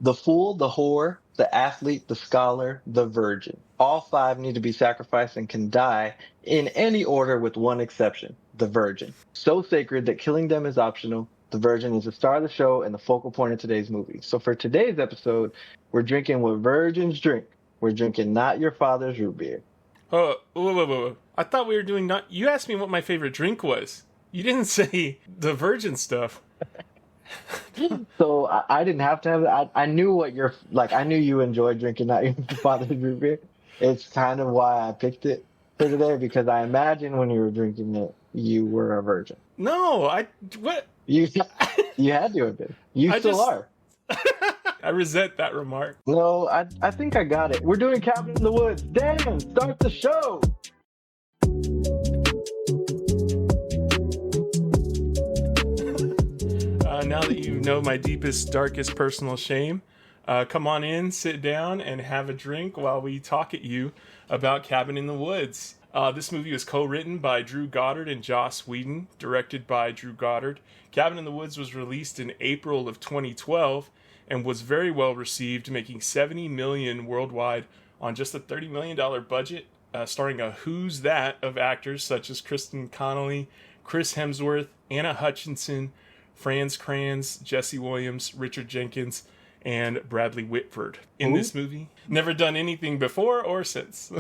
The fool, the whore, the athlete, the scholar, the virgin. All five need to be sacrificed and can die in any order with one exception, the virgin. So sacred that killing them is optional. The virgin is the star of the show and the focal point of today's movie. So for today's episode, we're drinking what virgins drink. We're drinking not your father's root beer. Oh, whoa. I thought we were doing not... You asked me what my favorite drink was. You didn't say the virgin stuff. So I didn't have to have it. I knew what you're like. I knew you enjoyed drinking not your father's root beer. It's kind of why I picked it for today, because I imagine when you were drinking it, you were a virgin. No, what? You had to have been. You still are. I resent that remark. No, I think I got it. We're doing Cabin in the Woods. Dan, start the show. Now that you know my deepest, darkest personal shame, come on in, sit down, and have a drink while we talk at you about Cabin in the Woods. This movie was co-written by Drew Goddard and Joss Whedon, directed by Drew Goddard. Cabin in the Woods was released in April of 2012 and was very well received, making $70 million worldwide on just a $30 million budget, starring a who's that of actors such as Kristen Connolly, Chris Hemsworth, Anna Hutchinson, Franz Kranz, Jesse Williams, Richard Jenkins, and Bradley Whitford. In this movie, never done anything before or since.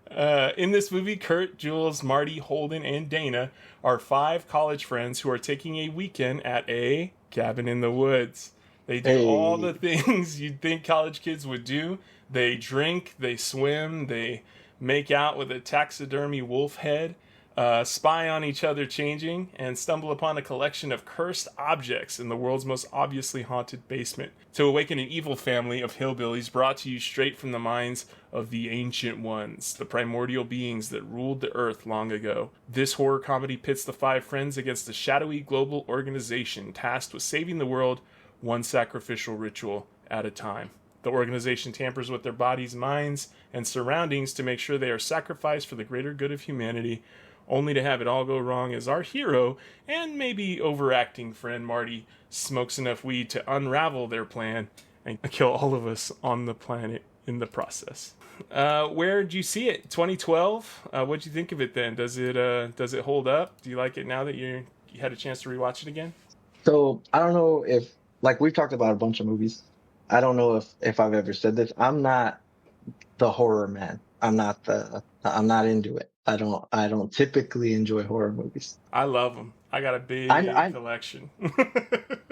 In this movie, Kurt, Jules, Marty, Holden, and Dana are five college friends who are taking a weekend at a cabin in the woods. They do all the things you'd think college kids would do. They drink, they swim, they make out with a taxidermy wolf head, spy on each other changing, and stumble upon a collection of cursed objects in the world's most obviously haunted basement to awaken an evil family of hillbillies brought to you straight from the minds of the Ancient Ones, the primordial beings that ruled the earth long ago. This horror comedy pits the five friends against a shadowy global organization tasked with saving the world one sacrificial ritual at a time. The organization tampers with their bodies, minds, and surroundings to make sure they are sacrificed for the greater good of humanity, only to have it all go wrong as our hero and maybe overacting friend Marty smokes enough weed to unravel their plan and kill all of us on the planet in the process. Where'd you see it? 2012? What'd you think of it then? Does it hold up? Do you like it now that you had a chance to rewatch it again? So I don't know if, like, we've talked about a bunch of movies. I don't know if I've ever said this. I'm not the horror man. I'm not into it. I don't typically enjoy horror movies. I love them. I got a big collection.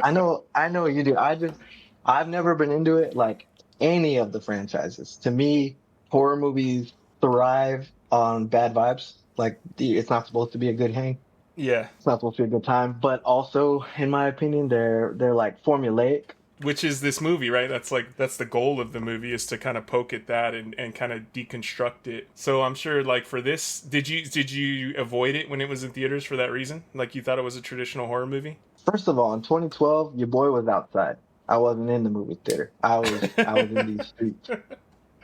I know you do. I've never been into it, like any of the franchises. To me, horror movies thrive on bad vibes. Like, it's not supposed to be a good hang. Yeah. It's not supposed to be a good time. But also, in my opinion, they're like formulaic. Which is this movie, right? That's the goal of the movie, is to kind of poke at that and kind of deconstruct it. So I'm sure, like, for this, did you avoid it when it was in theaters for that reason? Like, you thought it was a traditional horror movie? First of all, in 2012, your boy was outside. I wasn't in the movie theater. I was in these streets.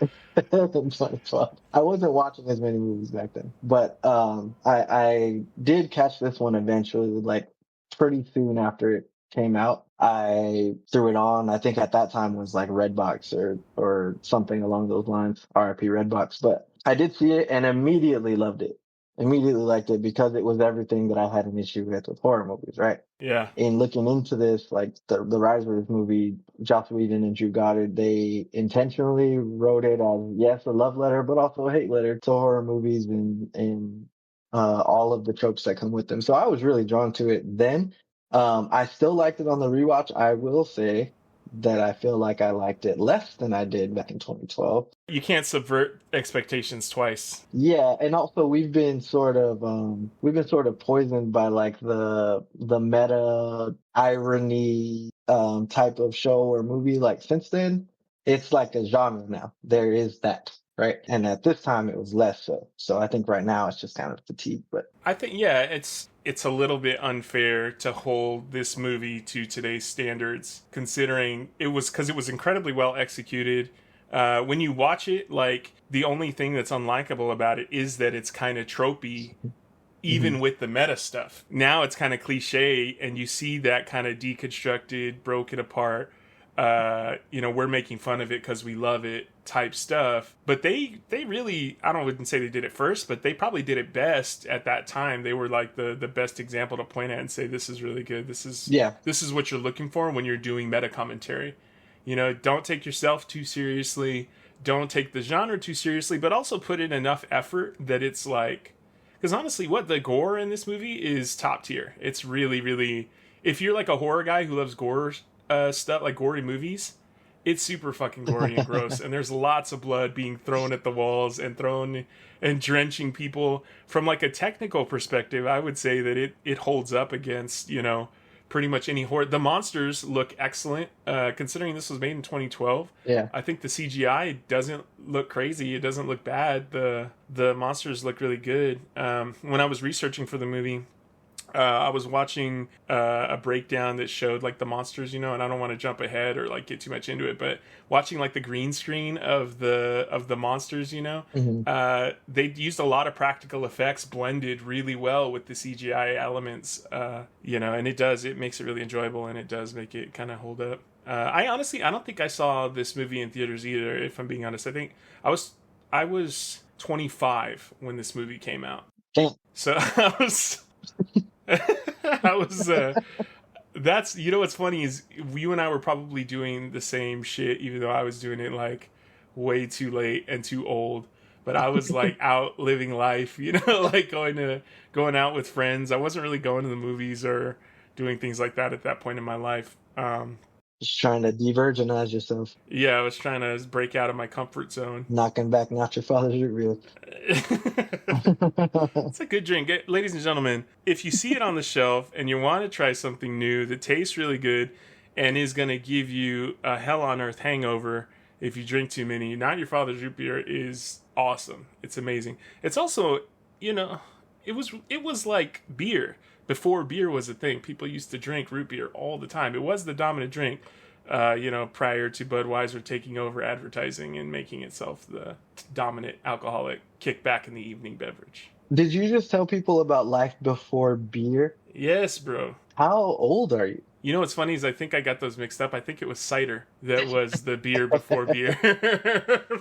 In 2012, I wasn't watching as many movies back then. But I did catch this one eventually, like pretty soon after it came out. I threw it on. I think at that time was like Redbox or something along those lines. RIP Redbox. But I did see it and immediately loved it. Immediately liked it because it was everything that I had an issue with horror movies, right? Yeah. In looking into this, like the rise of this movie, Joss Whedon and Drew Goddard, they intentionally wrote it as, yes, a love letter, but also a hate letter to horror movies and all of the tropes that come with them. So I was really drawn to it then. I still liked it on the rewatch. I will say that I feel like I liked it less than I did back in 2012. You can't subvert expectations twice. Yeah, and also we've been sort of poisoned by like the meta irony type of show or movie. Like, since then, it's like a genre now. There is that. Right. And at this time it was less so. So I think right now it's just kind of fatigue. But I think, yeah, it's a little bit unfair to hold this movie to today's standards, considering because it was incredibly well executed. When you watch it, like, the only thing that's unlikable about it is that it's kind of tropey, even with the meta stuff. Now it's kind of cliche, and you see that kind of deconstructed, broken apart we're making fun of it because we love it type stuff. But they really, I wouldn't say they did it first, but they probably did it best at that time. They were like the best example to point at and say, this is really good. This is what you're looking for when you're doing meta commentary. Don't take yourself too seriously. Don't take the genre too seriously, but also put in enough effort that it's like, because honestly, what the gore in this movie is top tier. It's really, really, if you're like a horror guy who loves gore stuff, like gory movies, it's super fucking gory and gross. And there's lots of blood being thrown at the walls and thrown and drenching people. From like a technical perspective, I would say that it holds up against, pretty much any horror. The monsters look excellent, considering this was made in 2012. Yeah, I think the CGI doesn't look crazy. It doesn't look bad. The monsters look really good. When I was researching for the movie, I was watching a breakdown that showed like the monsters, and I don't want to jump ahead or like get too much into it, but watching like the green screen of the monsters, they used a lot of practical effects blended really well with the CGI elements, and it makes it really enjoyable, and it does make it kind of hold up. I don't think I saw this movie in theaters either, if I'm being honest. I think I was 25 when this movie came out. Damn. So I was that's, what's funny is you and I were probably doing the same shit, even though I was doing it like way too late and too old. But I was like out living life, like going out with friends. I wasn't really going to the movies or doing things like that at that point in my life. Just trying to de-virginize yourself. Yeah, I was trying to break out of my comfort zone. Knocking back Not Your Father's Rootbeer. It's a good drink. Ladies and gentlemen, if you see it on the shelf and you want to try something new that tastes really good and is going to give you a hell on earth hangover if you drink too many, Not Your Father's Rootbeer is awesome. It's amazing. It's also, it was like beer. Before beer was a thing, people used to drink root beer all the time. It was the dominant drink, prior to Budweiser taking over advertising and making itself the dominant alcoholic kickback in the evening beverage. Did you just tell people about life before beer? Yes, bro. How old are you? You know what's funny is I think I got those mixed up. I think it was cider that was the beer before beer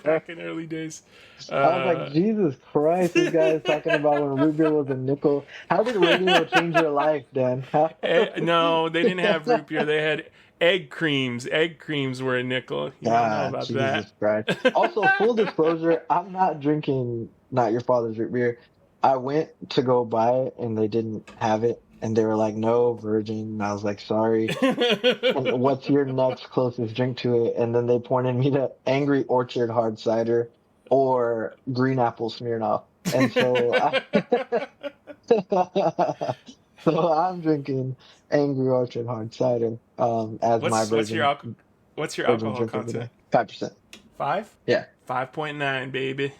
back in early days. I was like, Jesus Christ, this guy is talking about when root beer was a nickel. How did radio change your life, Dan? No, they didn't have root beer. They had egg creams. Egg creams were a nickel. You don't know about Jesus that. Christ. Also, full disclosure, I'm not drinking Not Your Father's Root Beer. I went to go buy it, and they didn't have it. And they were like, no, virgin. And I was like, sorry. And what's your next closest drink to it? And then they pointed me to Angry Orchard hard cider or Green Apple Smirnoff. And so I'm drinking Angry Orchard hard cider as my virgin. What's your alcohol content? 5%. 5? Yeah. 5.9, baby.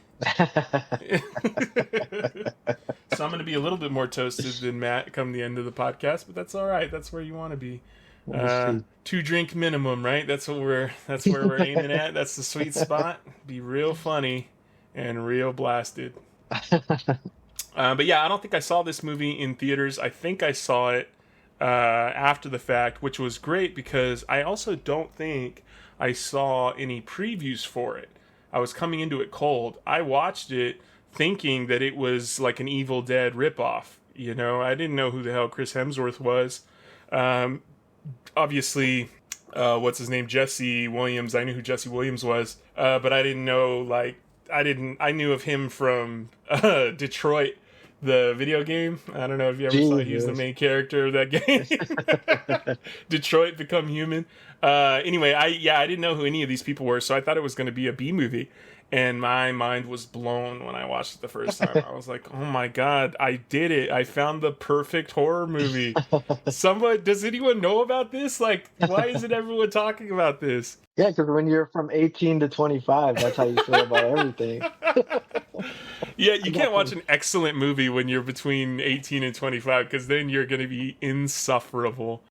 So I'm going to be a little bit more toasted than Matt come the end of the podcast, but that's all right. That's where you want to be. 2 drink minimum, right? That's where we're aiming at. That's the sweet spot. Be real funny and real blasted. But yeah, I don't think I saw this movie in theaters. I think I saw it after the fact, which was great because I also don't think I saw any previews for it. I was coming into it cold. I watched it thinking that it was like an Evil Dead ripoff. I didn't know who the hell Chris Hemsworth was. Obviously, what's his name? Jesse Williams. I knew who Jesse Williams was, but I didn't know, I knew of him from Detroit, the video game. I don't know if you ever saw. He was the main character of that game. Detroit Become Human. Anyway, I didn't know who any of these people were, so I thought it was going to be a B movie. And my mind was blown when I watched it the first time. I was like, oh my God, I did it. I found the perfect horror movie. Does anyone know about this? Like, why isn't everyone talking about this? Yeah, because when you're from 18 to 25, that's how you feel about everything. Yeah, you can't watch an excellent movie when you're between 18 and 25, because then you're going to be insufferable.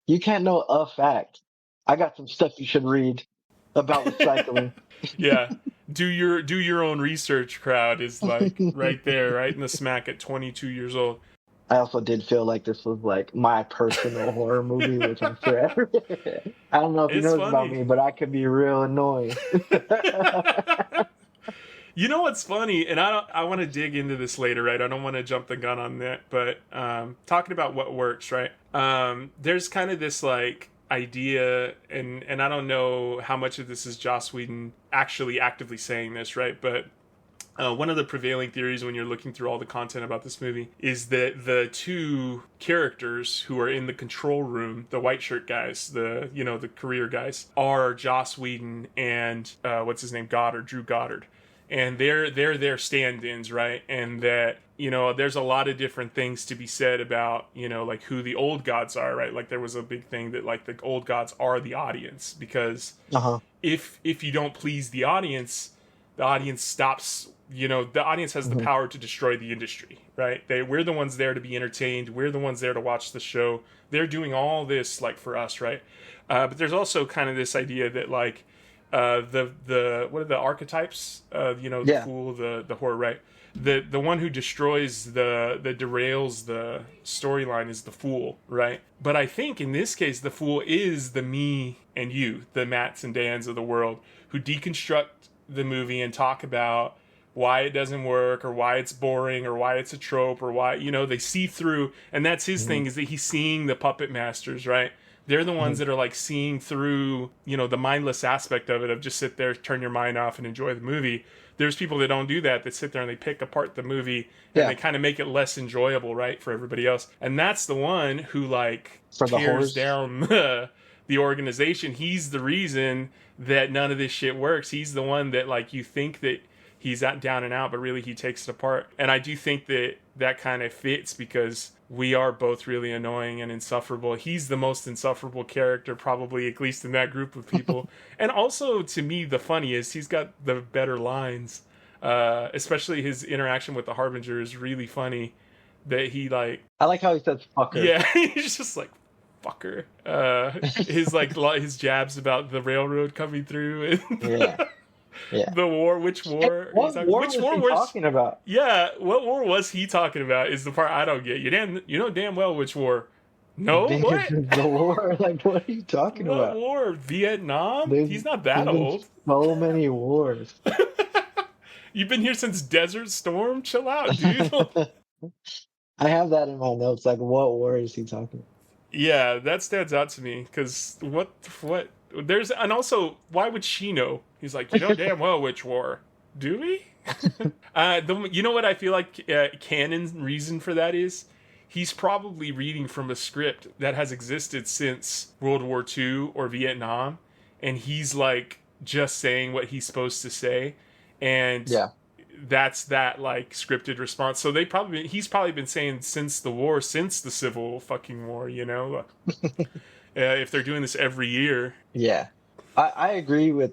You can't know a fact. I got some stuff you should read about recycling. Yeah. Do your own research, crowd, is like right there, right in the smack at 22 years old. I also did feel like this was like my personal horror movie, which I'm sure. I don't know if you It's know this about funny. me, but I could be real annoying. You know what's funny, and I want to dig into this later, right? I don't want to jump the gun on that, but talking about what works, right? There's kind of this like idea, and I don't know how much of this is Joss Whedon actually actively saying this, right? But one of the prevailing theories when you're looking through all the content about this movie is that the two characters who are in the control room, the white shirt guys, the career guys, are Joss Whedon and what's his name, Drew Goddard, and they're their stand-ins, right? And that there's a lot of different things to be said about like who the old gods are, right? Like there was a big thing that like the old gods are the audience, because Uh-huh. if you don't please the audience stops. The audience has the Hmm. power to destroy the industry, right? We're the ones there to be entertained. We're the ones there to watch the show. They're doing all this like for us, right? But there's also kind of this idea that like the what are the archetypes? The Yeah. fool, the whore, right? The one who destroys that derails the storyline is the fool, right? But I think in this case the fool is the me and you, the Matts and Dans of the world, who deconstruct the movie and talk about why it doesn't work or why it's boring or why it's a trope or why they see through. And that's his Hmm. thing, is that he's seeing the puppet masters, right? They're the ones Hmm. that are like seeing through the mindless aspect of it, of just sit there, turn your mind off and enjoy the movie. There's people that don't do that, that sit there and they pick apart the movie and Yeah. they kind of make it less enjoyable, right, for everybody else. And that's the one who like For the tears horrors. down the organization. He's the reason that none of this shit works. He's the one that like you think that he's out down and out, but really he takes it apart. And I do think that kind of fits, because we are both really annoying and insufferable. He's the most insufferable character, probably, at least in that group of people. And also, to me, the funniest, he's got the better lines. Especially his interaction with the Harbinger is really funny. That he like, I like how he says fucker. yeah, he's just like fucker. His like his jabs about the railroad coming through and Yeah. Yeah. the war. Which war? What war Which was war he was? talking about? Yeah, what war was he talking about? Is the part I don't get. You know damn well which war. No, Because what? of the war. Like, what are you talking What about? war? Vietnam? There's, He's not there's that been old. so many wars. You've been here since Desert Storm. Chill out, dude. I have that in my notes. Like, what war is he talking about? Yeah, that stands out to me, because what there's, and also, why would she know? He's like, you know damn well which war. Do we? You know what I feel like canon reason for that is? He's probably reading from a script that has existed since World War II or Vietnam, and he's like just saying what he's supposed to say, and Yeah. that's that like scripted response. So he's probably been saying since the Civil fucking war, if they're doing this every year. Yeah. I agree with,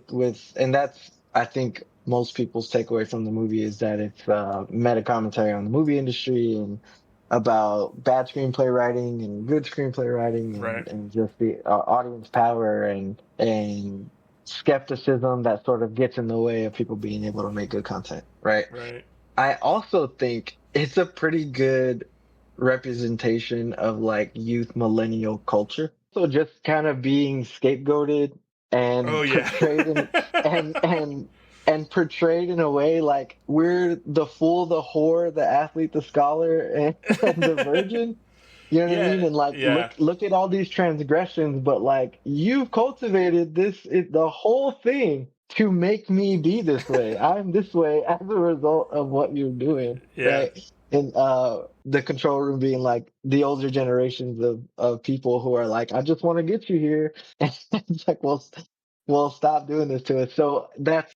and that's, I think most people's takeaway from the movie is that it's meta commentary on the movie industry and about bad screenplay writing and good screenplay writing Right. and just the audience power and skepticism that sort of gets in the way of people being able to make good content, right? Right. I also think it's a pretty good representation of like youth millennial culture. So just kind of being scapegoated Oh and yeah. portrayed in, and portrayed in a way like we're the fool, the whore, the athlete, the scholar, and the virgin. You know what I Yeah, mean? And like, yeah. look at all these transgressions, but like, you've cultivated the whole thing to make me be this way. I'm this way as a result of what you're doing, Yeah. right? And the control room being like the older generations of people who are like, I just want to get you here. And it's like, well, stop doing this to us. So that's,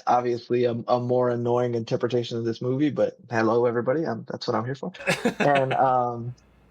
obviously a more annoying interpretation of this movie, but hello, everybody. That's what I'm here for. And,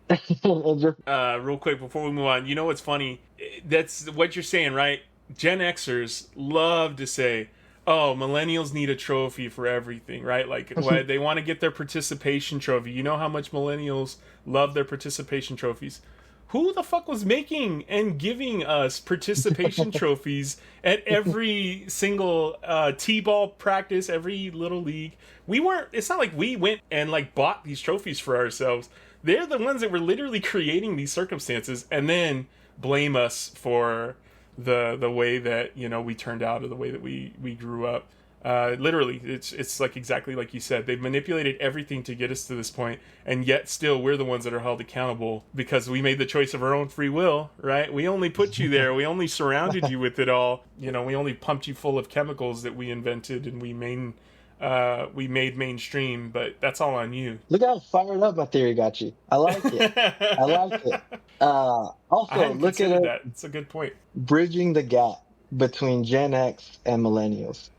and just, Real quick before we move on, you know what's funny? That's what you're saying, right? Gen Xers love to say, "Oh, millennials need a trophy for everything," right? Like, they want to get their participation trophy. You know how much millennials love their participation trophies. Who the fuck was making and giving us participation trophies at every single t-ball practice, every little league? We weren't. It's not like we went and like bought these trophies for ourselves. They're the ones that were literally creating these circumstances and then blame us for the way that, you know, we turned out or the way that we grew up. Literally, it's like exactly like you said. They've manipulated everything to get us to this point, and yet still we're the ones that are held accountable because we made the choice of our own free will, right? We only put you there. We only surrounded you with it all. You know, we only pumped you full of chemicals that we invented and we made mainstream, but that's all on you. Look how fired up my theory got you. I like it. I like it. I Also, hadn't look at considered it, that. It's a good point. bridging the gap between Gen X and millennials.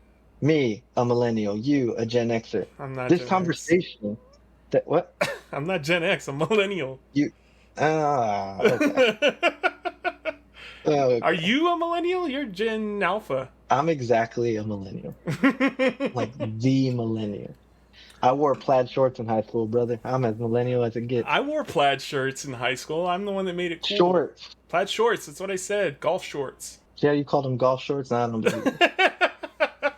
Me, a millennial. You, a Gen Xer. I'm not This Gen X. conversation. That what? I'm not Gen X. I'm millennial. You. Okay. Okay. Are you a millennial? You're Gen Alpha. I'm exactly a millennial. Like the millennial. I wore plaid shorts in high school, brother. I'm as millennial as it gets. I wore plaid shirts in high school. I'm the one that made it cool. Shorts. Plaid shorts. That's what I said. Golf shorts. Yeah, you called them golf shorts? I don't believe it.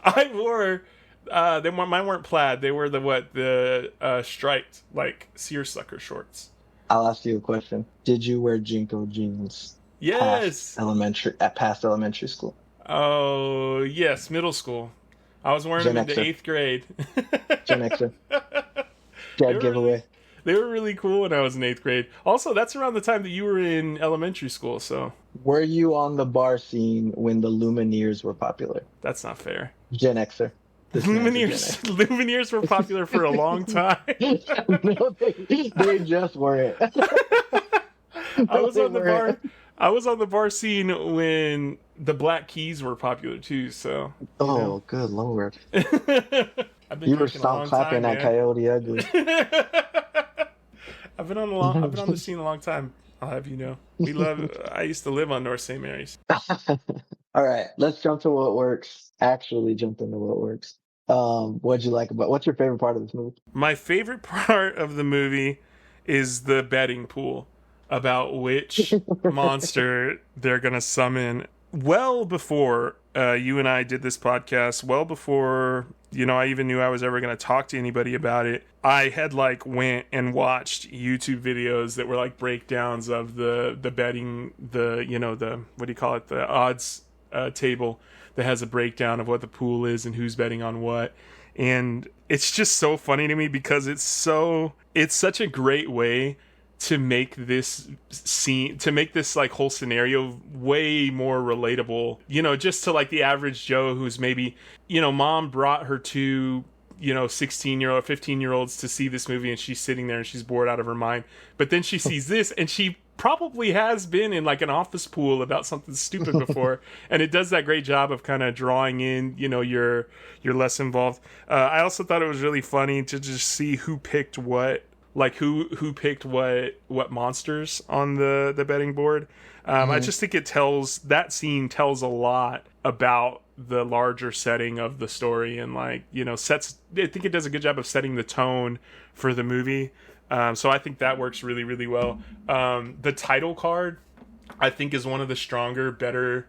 I wore. Mine weren't plaid. They were the striped like seersucker shorts. I'll ask you a question. Did you wear Jinko jeans? Yes. Past elementary school. Oh yes, middle school. I was wearing Gen them into Xer. 8th grade. Gen Xer. They Dead were giveaway. They were really cool when I was in 8th grade. Also, that's around the time that you were in elementary school, so Were you on the bar scene when the Lumineers were popular? that's not fair. Gen Xer. This man's a Gen Lumineers were popular for a long time. X. No, they just weren't. I was They on the weren't. bar. I was on the bar scene when the Black Keys were popular too. So Oh, good lord! I've been You were drinking a long stomp clapping time, at man. Coyote Ugly. I've been on the scene a long time. I'll have you know. I used to live on North St. Mary's. All right, let's jump to what works. Actually, jump into what works. What'd you like about? What's your favorite part of this movie? My favorite part of the movie is the betting pool about which monster they're gonna summon. Well before you and I did this podcast, well before I even knew I was ever gonna talk to anybody about it, I had went and watched YouTube videos that were breakdowns of the betting, the what do you call it, the odds table that has a breakdown of what the pool is and who's betting on what. And it's just so funny to me because it's such a great way to make this scene, to make this whole scenario way more relatable, just to the average Joe who's maybe, mom brought her two 16-year-old 15-year-olds to see this movie and she's sitting there and she's bored out of her mind, but then she sees this and she probably has been in an office pool about something stupid before, and it does that great job of kind of drawing in your less involved. I also thought it was really funny to just see who picked what, who picked what monsters on the betting board. I just think that scene tells a lot about the larger setting of the story, and I think it does a good job of setting the tone for the movie. So I think that works really, really well. The title card, I think, is one of the stronger, better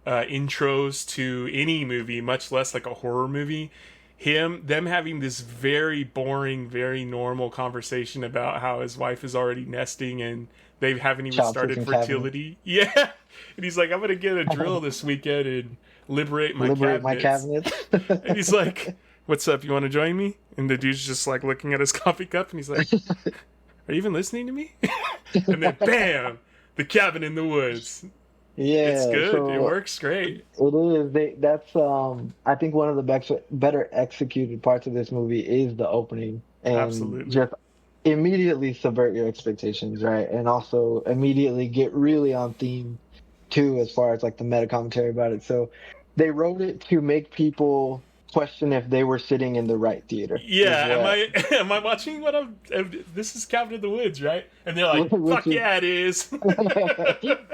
intros to any movie, much less a horror movie. Them having this very boring, very normal conversation about how his wife is already nesting and they haven't even started fertility. Cabinet. Yeah. And he's like, I'm going to get a drill this weekend and liberate my cabinets. And he's like, what's up? You want to join me? And the dude's just looking at his coffee cup and he's like, are you even listening to me? And then bam, the cabin in the woods. Yeah, it's good. So it works great. It is. That's I think one of the better executed parts of this movie is the opening, and absolutely just immediately subvert your expectations, right? And also immediately get really on theme too, as far as the meta commentary about it. So they wrote it to make people question if they were sitting in the right theater. Yeah, am I watching this is Cabin in the Woods, right? And they're like, fuck yeah, it is.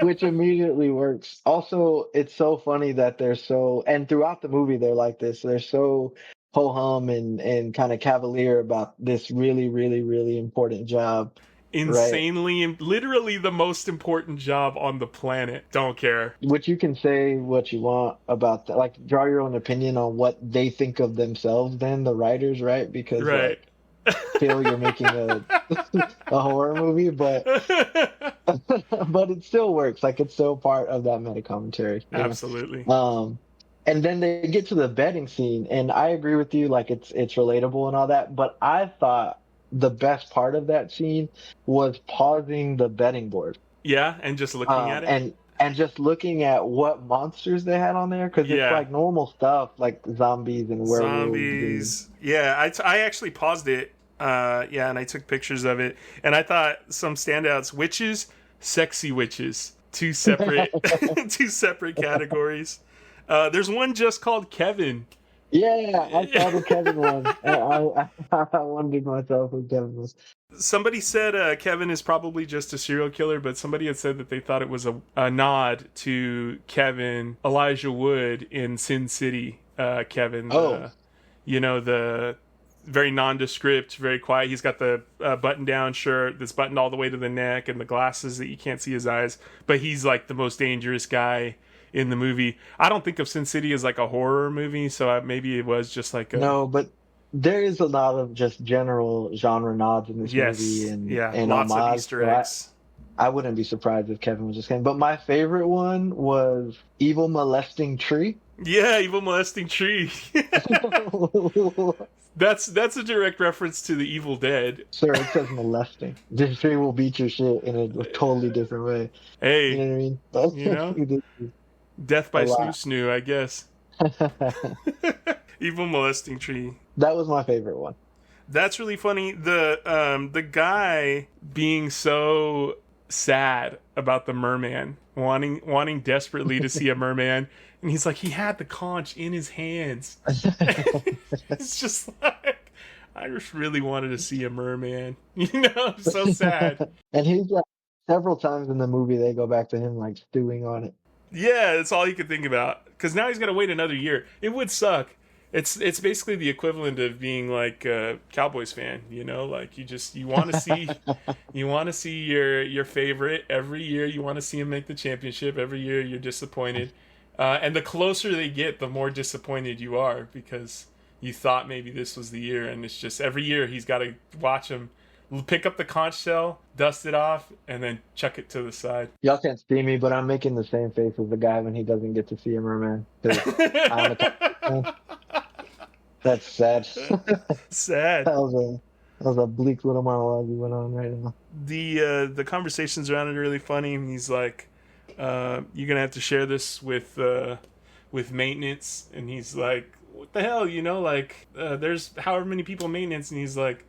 Which immediately works. Also, it's so funny that and throughout the movie they're like this. They're so ho-hum and kind of cavalier about this really, really, really important job. Insanely, right? Literally the most important job on the planet. Don't care. Which you can say what you want about that. Draw your own opinion on what they think of themselves then, the writers, right? Because feel you're making a horror movie, but but it still works. Like it's still part of that meta commentary, you Absolutely. know. And then they get to the betting scene, and I agree with you. Like it's relatable and all that, but I thought the best part of that scene was pausing the betting board, Yeah, and just looking at it. and just looking at what monsters they had on there, because it's Yeah. like normal stuff like zombies and werewolves and Zombies. Yeah, I actually paused it. Yeah, and I took pictures of it, and I thought some standouts: witches, sexy witches, two separate, two separate categories. There's one just called Kevin. yeah, I saw the Kevin one. I wondered myself who Kevin was. Somebody said Kevin is probably just a serial killer, but somebody had said that they thought it was a nod to Kevin Elijah Wood in Sin City. Kevin, Oh, you know, the very nondescript, very quiet. He's got the button-down shirt that's buttoned all the way to the neck and the glasses that you can't see his eyes. But he's like the most dangerous guy in the movie. I don't think of Sin City as like a horror movie, so maybe it was just like a no, but there is a lot of just general genre nods in this movie yes, yeah, and lots of homage. Easter So eggs. I wouldn't be surprised if Kevin was just Kevin. But my favorite one was Evil Molesting Tree. Yeah, evil molesting tree. That's a direct reference to the Evil Dead. Sir, it says molesting. This tree will beat your shit in a totally different way. You Hey, know what I mean? That's you know, death a by snoo lot. snoo, I guess. Evil molesting tree. That was my favorite one. That's really funny. The guy being so sad about the merman, wanting desperately to see a merman, and he's like he had the conch in his hands. It's just like I just really wanted to see a merman. You know, so sad. And he's like several times in the movie they go back to him like stewing on it. Yeah, that's all he could think about. Because now he's got to wait another year. It would suck. It's basically the equivalent of being like a Cowboys fan, you know, like you want to see your favorite every year. You want to see him make the championship every year. You're disappointed, and the closer they get, the more disappointed you are because you thought maybe this was the year, and it's just every year he's got to watch him pick up the conch shell, dust it off, and then chuck it to the side. Y'all can't see me, but I'm making the same face as the guy when he doesn't get to see a merman. 'Cause I'm a Cowboys fan. That's sad. Sad. That was a bleak little monologue we went on right now. The conversations around it are really funny. He's like, "You're gonna have to share this with maintenance," and he's like, "What the hell?" You know, like there's however many people in maintenance, and he's like,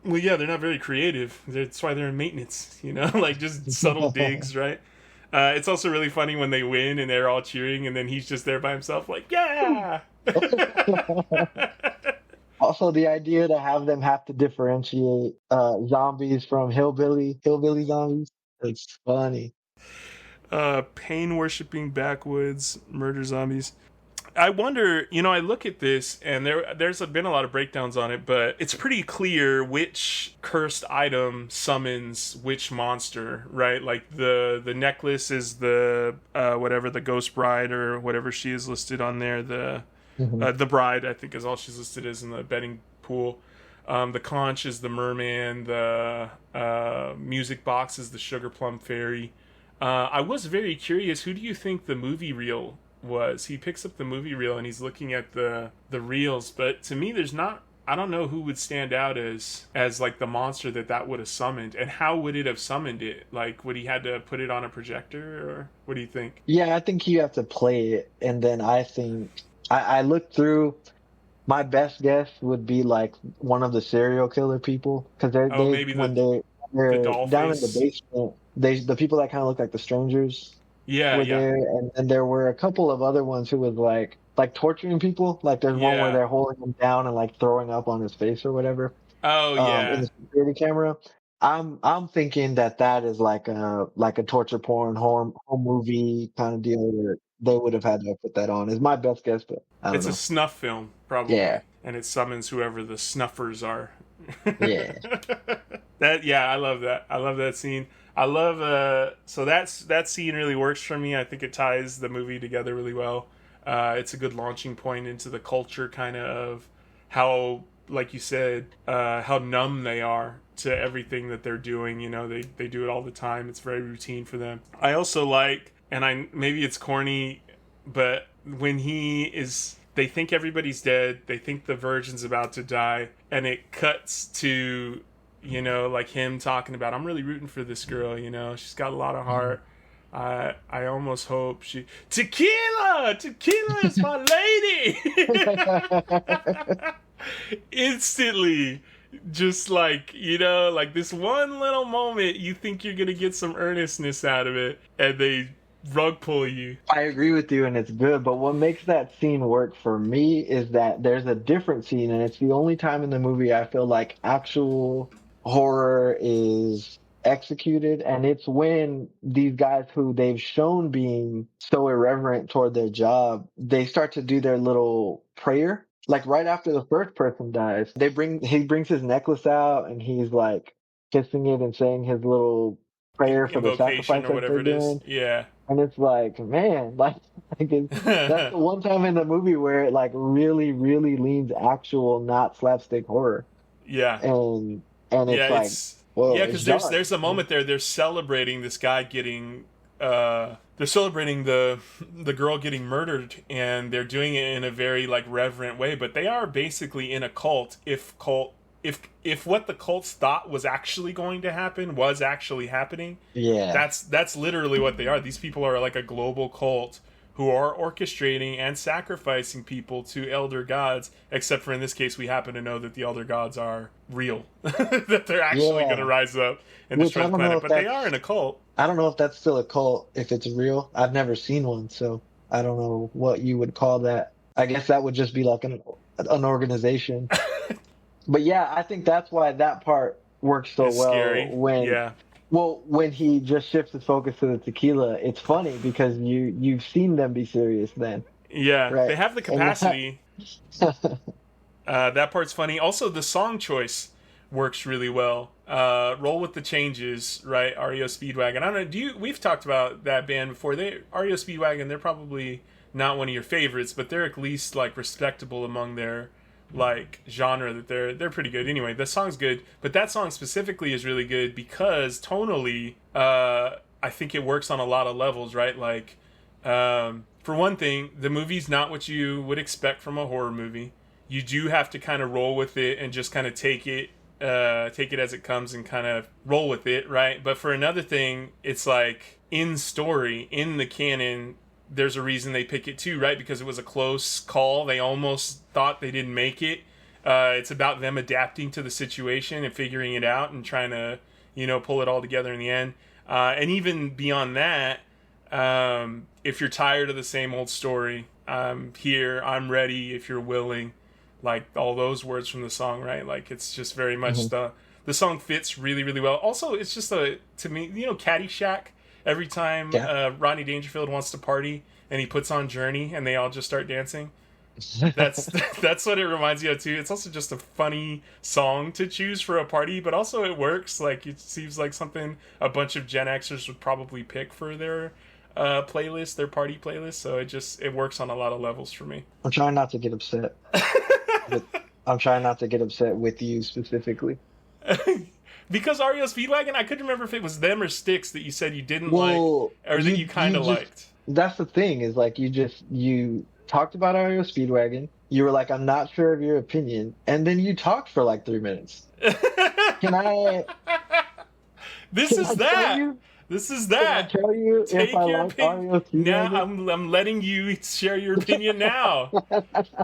"Well, yeah, they're not very creative. That's why they're in maintenance." You know, like just subtle digs, right? It's also really funny when they win and they're all cheering, and then he's just there by himself, like, "Yeah." Also, the idea to have to differentiate zombies from hillbilly zombies, it's funny. Pain worshipping backwoods murder zombies. I wonder, you know, I look at this and there's been a lot of breakdowns on it, but it's pretty clear which cursed item summons which monster, right? Like the necklace is the whatever, the ghost bride or whatever she is listed on there. The bride, I think, is all she's listed as in the betting pool. The conch is the merman. The music box is the sugar plum fairy. I was very curious. Who do you think the movie reel was? He picks up the movie reel and he's looking at the reels, but to me, there's not. I don't know who would stand out as like the monster that would have summoned, and how would it have summoned it? Like, would he had to put it on a projector, or what do you think? Yeah, I think you have to play it, and then I think I looked through. My best guess would be like one of the serial killer people, because Oh, maybe when the they're doll down in the face. basement, the people that kind of look like the strangers Yeah, were yeah. there, and there were a couple of other ones who was like torturing people. Like there's one where Yeah. they're holding him down and like throwing up on his face or whatever. Oh, In yeah. the security camera. I'm thinking that is like a torture porn home movie kind of deal where they would have had to put that on. Is my best guess, but I don't It's a know. snuff film, Yeah, probably, and it summons whoever the snuffers are. yeah. Yeah, I love that. I love that scene. I love so that scene really works for me. I think it ties the movie together really well. It's a good launching point into the culture kind of how like you said, how numb they are to everything that they're doing. You know, they do it all the time. It's very routine for them. I also like, and maybe it's corny, but when they think everybody's dead, they think the virgin's about to die, and it cuts to, you know, like him talking about, I'm really rooting for this girl, you know, she's got a lot of heart. I almost hope tequila is my lady. Instantly, just like, you know, like this one little moment, you think you're gonna get some earnestness out of it, and they rug pull you. I agree with you, and it's good. But what makes that scene work for me is that there's a different scene, and it's the only time in the movie I feel like actual horror is executed, and it's when these guys who they've shown being so irreverent toward their job, they start to do their little prayer. Like right after the first person dies, he brings his necklace out and he's like kissing it and saying his little prayer for the Invocation sacrifice or that whatever they're it is. doing. Yeah. And it's like, man, that's the one time in the movie where it like really, really leans actual, not slapstick horror. Yeah. And it's like, whoa, yeah, because there's a moment there. They're celebrating this guy getting. They're celebrating the girl getting murdered, and they're doing it in a very like reverent way. But they are basically in a cult. If what the cults thought was actually going to happen was actually happening, yeah, that's literally what they are. These people are like a global cult who are orchestrating and sacrificing people to elder gods, except for in this case we happen to know that the elder gods are real, that they're actually going to rise up and destroy the planet, but they are in a cult. I don't know if that's still a cult, if it's real. I've never seen one, so I don't know what you would call that. I guess that would just be like an organization. But yeah, I think that's why that part works so well. Scary. When he just shifts his focus to the tequila, it's funny because you've seen them be serious then. Yeah, right? They have the capacity. That part's funny. Also, the song choice works really well. Roll with the Changes, right? REO Speedwagon. I don't know. We've talked about that band before. REO Speedwagon. They're probably not one of your favorites, but they're at least like respectable among their like genre. That they're pretty good. Anyway, the song's good, but that song specifically is really good because tonally, I think it works on a lot of levels, right? Like, for one thing, the movie's not what you would expect from a horror movie. You do have to kind of roll with it and just kind of take it as it comes and kind of roll with it, right? But for another thing, it's like in story, in the canon, there's a reason they pick it too, right? Because it was a close call. They almost thought they didn't make it. It's about them adapting to the situation and figuring it out and trying to, you know, pull it all together in the end. And even beyond that, if you're tired of the same old story, I'm here, I'm ready if you're willing. Like all those words from the song, right? Like it's just very much the song fits really, really well. Also, it's just to me, you know, Caddyshack. Every time Rodney Dangerfield wants to party and he puts on Journey and they all just start dancing. That's what it reminds me of too. It's also just a funny song to choose for a party, but also it works. Like it seems like something a bunch of Gen Xers would probably pick for their playlist, their party playlist. So it works on a lot of levels for me. I'm trying not to get upset. I'm trying not to get upset with you specifically. Because REO Speedwagon, I couldn't remember if it was them or Styx that you said you didn't like, or that you kind of liked. That's the thing, is like you talked about REO Speedwagon. You were like, I'm not sure of your opinion, and then you talked for like 3 minutes. Can I? This is that. Can I tell you Take if I your like opinion. REO Speedwagon? Now I'm letting you share your opinion now.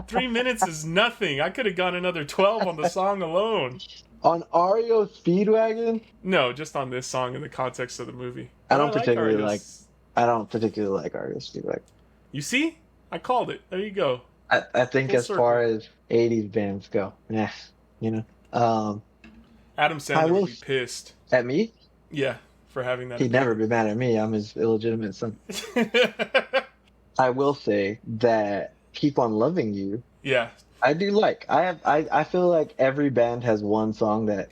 3 minutes is nothing. I could have gone another 12 on the song alone. On REO Speedwagon? No, just on this song in the context of the movie. I don't particularly like REO Speedwagon. You see? I called it. There you go. I think Full as circle. far as 80s bands go, you know. Adam Sandler would be pissed. At me? Yeah, for having that. He'd never be mad at me. I'm his illegitimate son. I will say that Keep on Loving You. Yeah. I do like. I feel like every band has one song that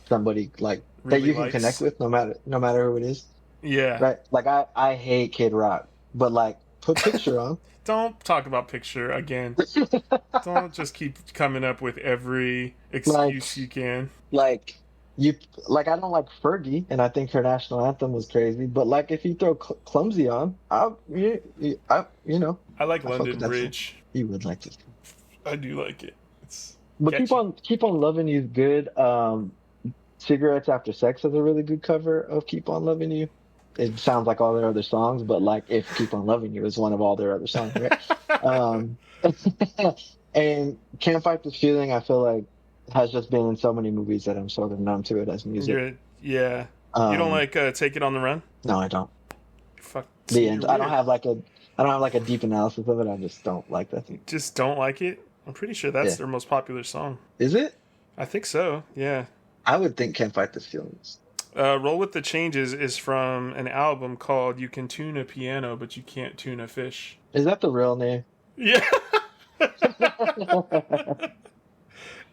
somebody like really that you can connect with, no matter who it is. Yeah. Right. Like I hate Kid Rock, but like Put Picture on. Don't talk about Picture again. Don't just keep coming up with every Like, excuse you can. like you, like I don't like Fergie, and I think her national anthem was crazy. But like, if you throw Clumsy on, you know, I like I fuck with London that song. Bridge. You would like this, I do like it. It's but catchy. Keep on Loving You is good. Cigarettes After Sex is a really good cover of Keep on Loving You. It sounds like all their other songs, but like if Keep on Loving You is one of all their other songs, right? Um, and Can't Fight This Feeling, I feel like has just been in so many movies that I'm sort of numb to it as music. Yeah. You don't like Take It on the Run? No, I don't. Fuck. The end. You're weird. I don't have like a deep analysis of it. I just don't like that thing. Just don't like it? I'm pretty sure that's Yeah. their most popular song. Is it? I think so, yeah. I would think Can't Fight This Feeling. Roll with the Changes is from an album called You Can Tune a Piano, but You Can't Tune a Fish. Is that the real name? Yeah.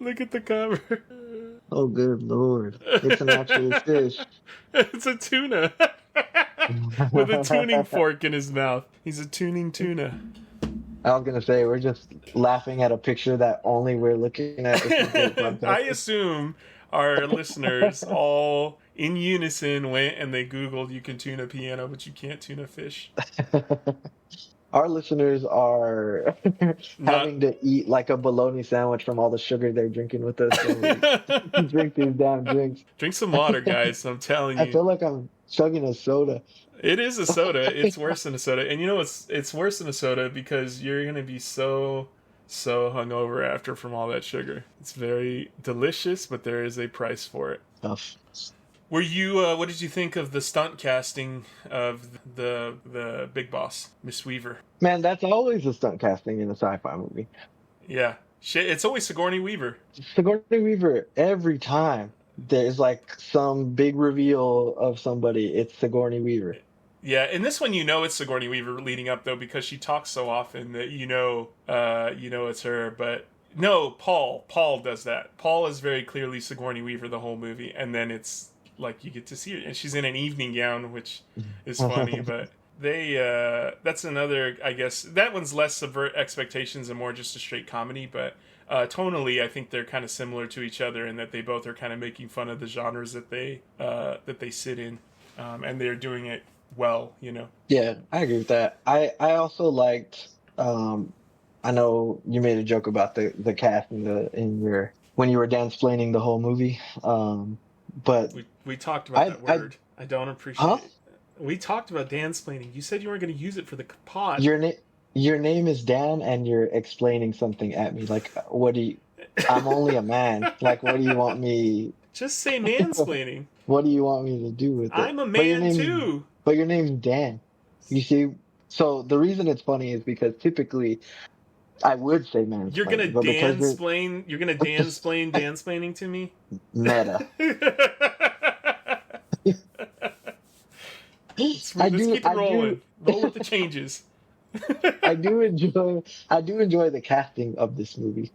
Look at the cover. Oh, good Lord. It's an actual fish. It's a tuna. With a tuning fork in his mouth. He's a tuning tuna. I was going to say, we're just laughing at a picture that only we're looking at. I assume our listeners all in unison went and they Googled You Can Tune a Piano, but You Can't Tune a Fish. Our listeners are having to eat like a bologna sandwich from all the sugar they're drinking with us. So drink these damn drinks. Drink some water, guys. I'm telling you. I feel like I'm chugging a soda. It is a soda. It's worse than a soda. And you know it's worse than a soda because you're going to be so hungover after from all that sugar. It's very delicious, but there is a price for it. Tough. Were you? What did you think of the stunt casting of the big boss, Miss Weaver? Man, that's always a stunt casting in a sci-fi movie. Yeah, shit. It's always Sigourney Weaver. Sigourney Weaver, every time there's like some big reveal of somebody, it's Sigourney Weaver. Yeah, in this one, you know it's Sigourney Weaver leading up though because she talks so often that you know it's her. But no, Paul does that. Paul is very clearly Sigourney Weaver the whole movie, and then it's like you get to see her, and she's in an evening gown, which is funny. But they that's another, I guess that one's less subvert expectations and more just a straight comedy. But tonally, I think they're kind of similar to each other in that they both are kind of making fun of the genres that they sit in, and they're doing it well, you know. Yeah, I agree with that. I also liked. I know you made a joke about the cast in your when you were dance-planning the whole movie. But we talked about that word. I don't appreciate it. We talked about dance-planning. You said you weren't going to use it for the pod. Your name is Dan, and you're explaining something at me. Like, what do you? I'm only a man. Like, what do you want me? Just say mansplaining. What do you want me to do with it? I'm a man too. But your name's Dan. You see, so the reason it's funny is because typically I would say mansplaining. You're gonna dansplain. You're gonna dansplain dansplaining to me. Meta. Let's keep it rolling. Roll with the changes. I do enjoy the casting of this movie.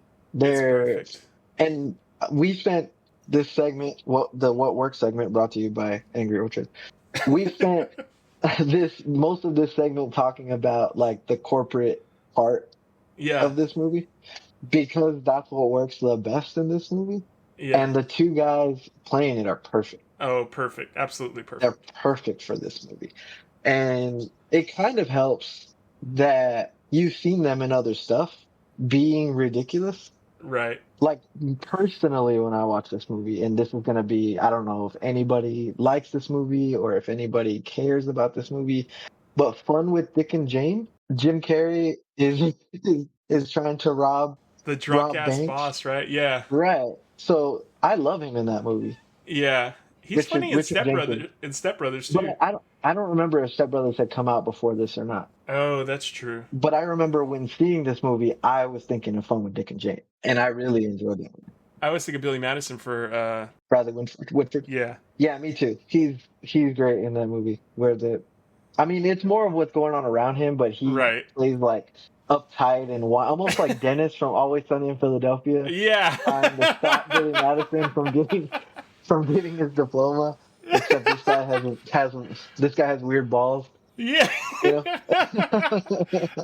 And we spent this segment, what works segment, brought to you by Angry Orchard. We spent most of this segment talking about like the corporate part of this movie because that's what works the best in this movie. Yeah. And the two guys playing it are perfect. Oh, perfect. Absolutely perfect. They're perfect for this movie. And it kind of helps that you've seen them in other stuff being ridiculous. Right. Like, personally, when I watch this movie, and this is going to be, I don't know if anybody likes this movie or if anybody cares about this movie, but Fun with Dick and Jane, Jim Carrey is trying to rob the drunk-ass boss, right? Yeah. Right. So, I love him in that movie. Yeah. He's funny in Step Brothers, too. But I don't remember if Step Brothers had come out before this or not. Oh, that's true. But I remember when seeing this movie, I was thinking of Fun with Dick and Jane, and I really enjoyed it. I always think of Billy Madison for Bradley Whitford. Yeah. Yeah, me too. He's great in that movie. It's more of what's going on around him, but he plays like uptight and almost like Dennis from Always Sunny in Philadelphia. Yeah. Trying to stop Billy Madison from getting his diploma. Except this guy has weird balls. Yeah. You know?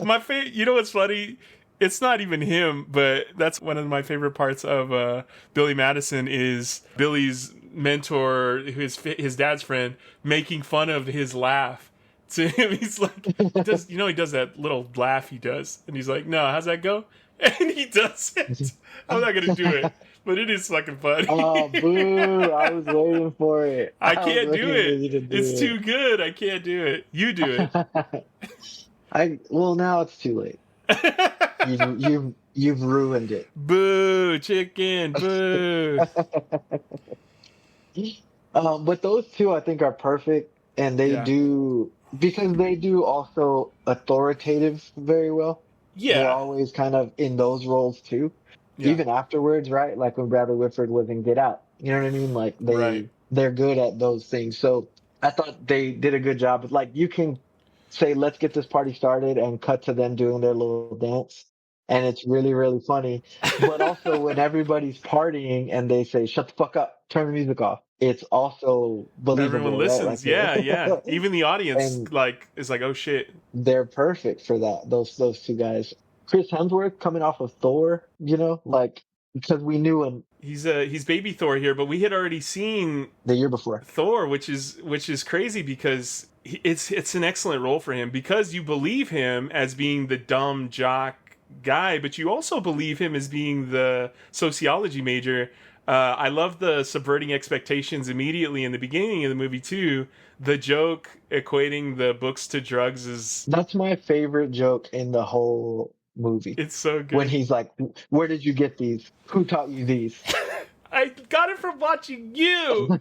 My favorite. You know what's funny? It's not even him, but that's one of my favorite parts of Billy Madison is Billy's mentor, his dad's friend, making fun of his laugh. To him, he's like, he does that little laugh he does, and he's like, "No, how's that go?" And he does it. I'm not gonna do it, but it is fucking funny. Oh, boo! I was waiting for it. I I was can't do waiting for it. you to do It's it. too good. I can't do it. You do it. Well, now it's too late. You've ruined it. Boo, chicken, boo. But those two I think are perfect, and they Yeah. do because they do also authoritative very well. They're Yeah. always kind of in those roles too, Yeah. even afterwards, right? Like when Bradley Whitford was in Get Out, you know what I mean? Like Right. they're good at those things. So I thought they did a good job. But like you can say, let's get this party started, and cut to them doing their little dance, and it's really really funny. But also when everybody's partying and they say, "Shut the fuck up, turn the music off," it's also Everyone believable, right? listens. Yeah, yeah. Even the audience And is like, "Oh shit." they're perfect for that. Those two guys. Chris Hemsworth coming off of Thor, like because we knew him He's baby Thor here, but we had already seen the year before. Thor, which is crazy because it's an excellent role for him because you believe him as being the dumb jock guy, but you also believe him as being the sociology major. I love the subverting expectations immediately in the beginning of the movie too. The joke equating the books to drugs is That's my favorite joke in the whole movie. it's so good. When he's like, "Where did you get these? Who taught you these?" I got it from watching you.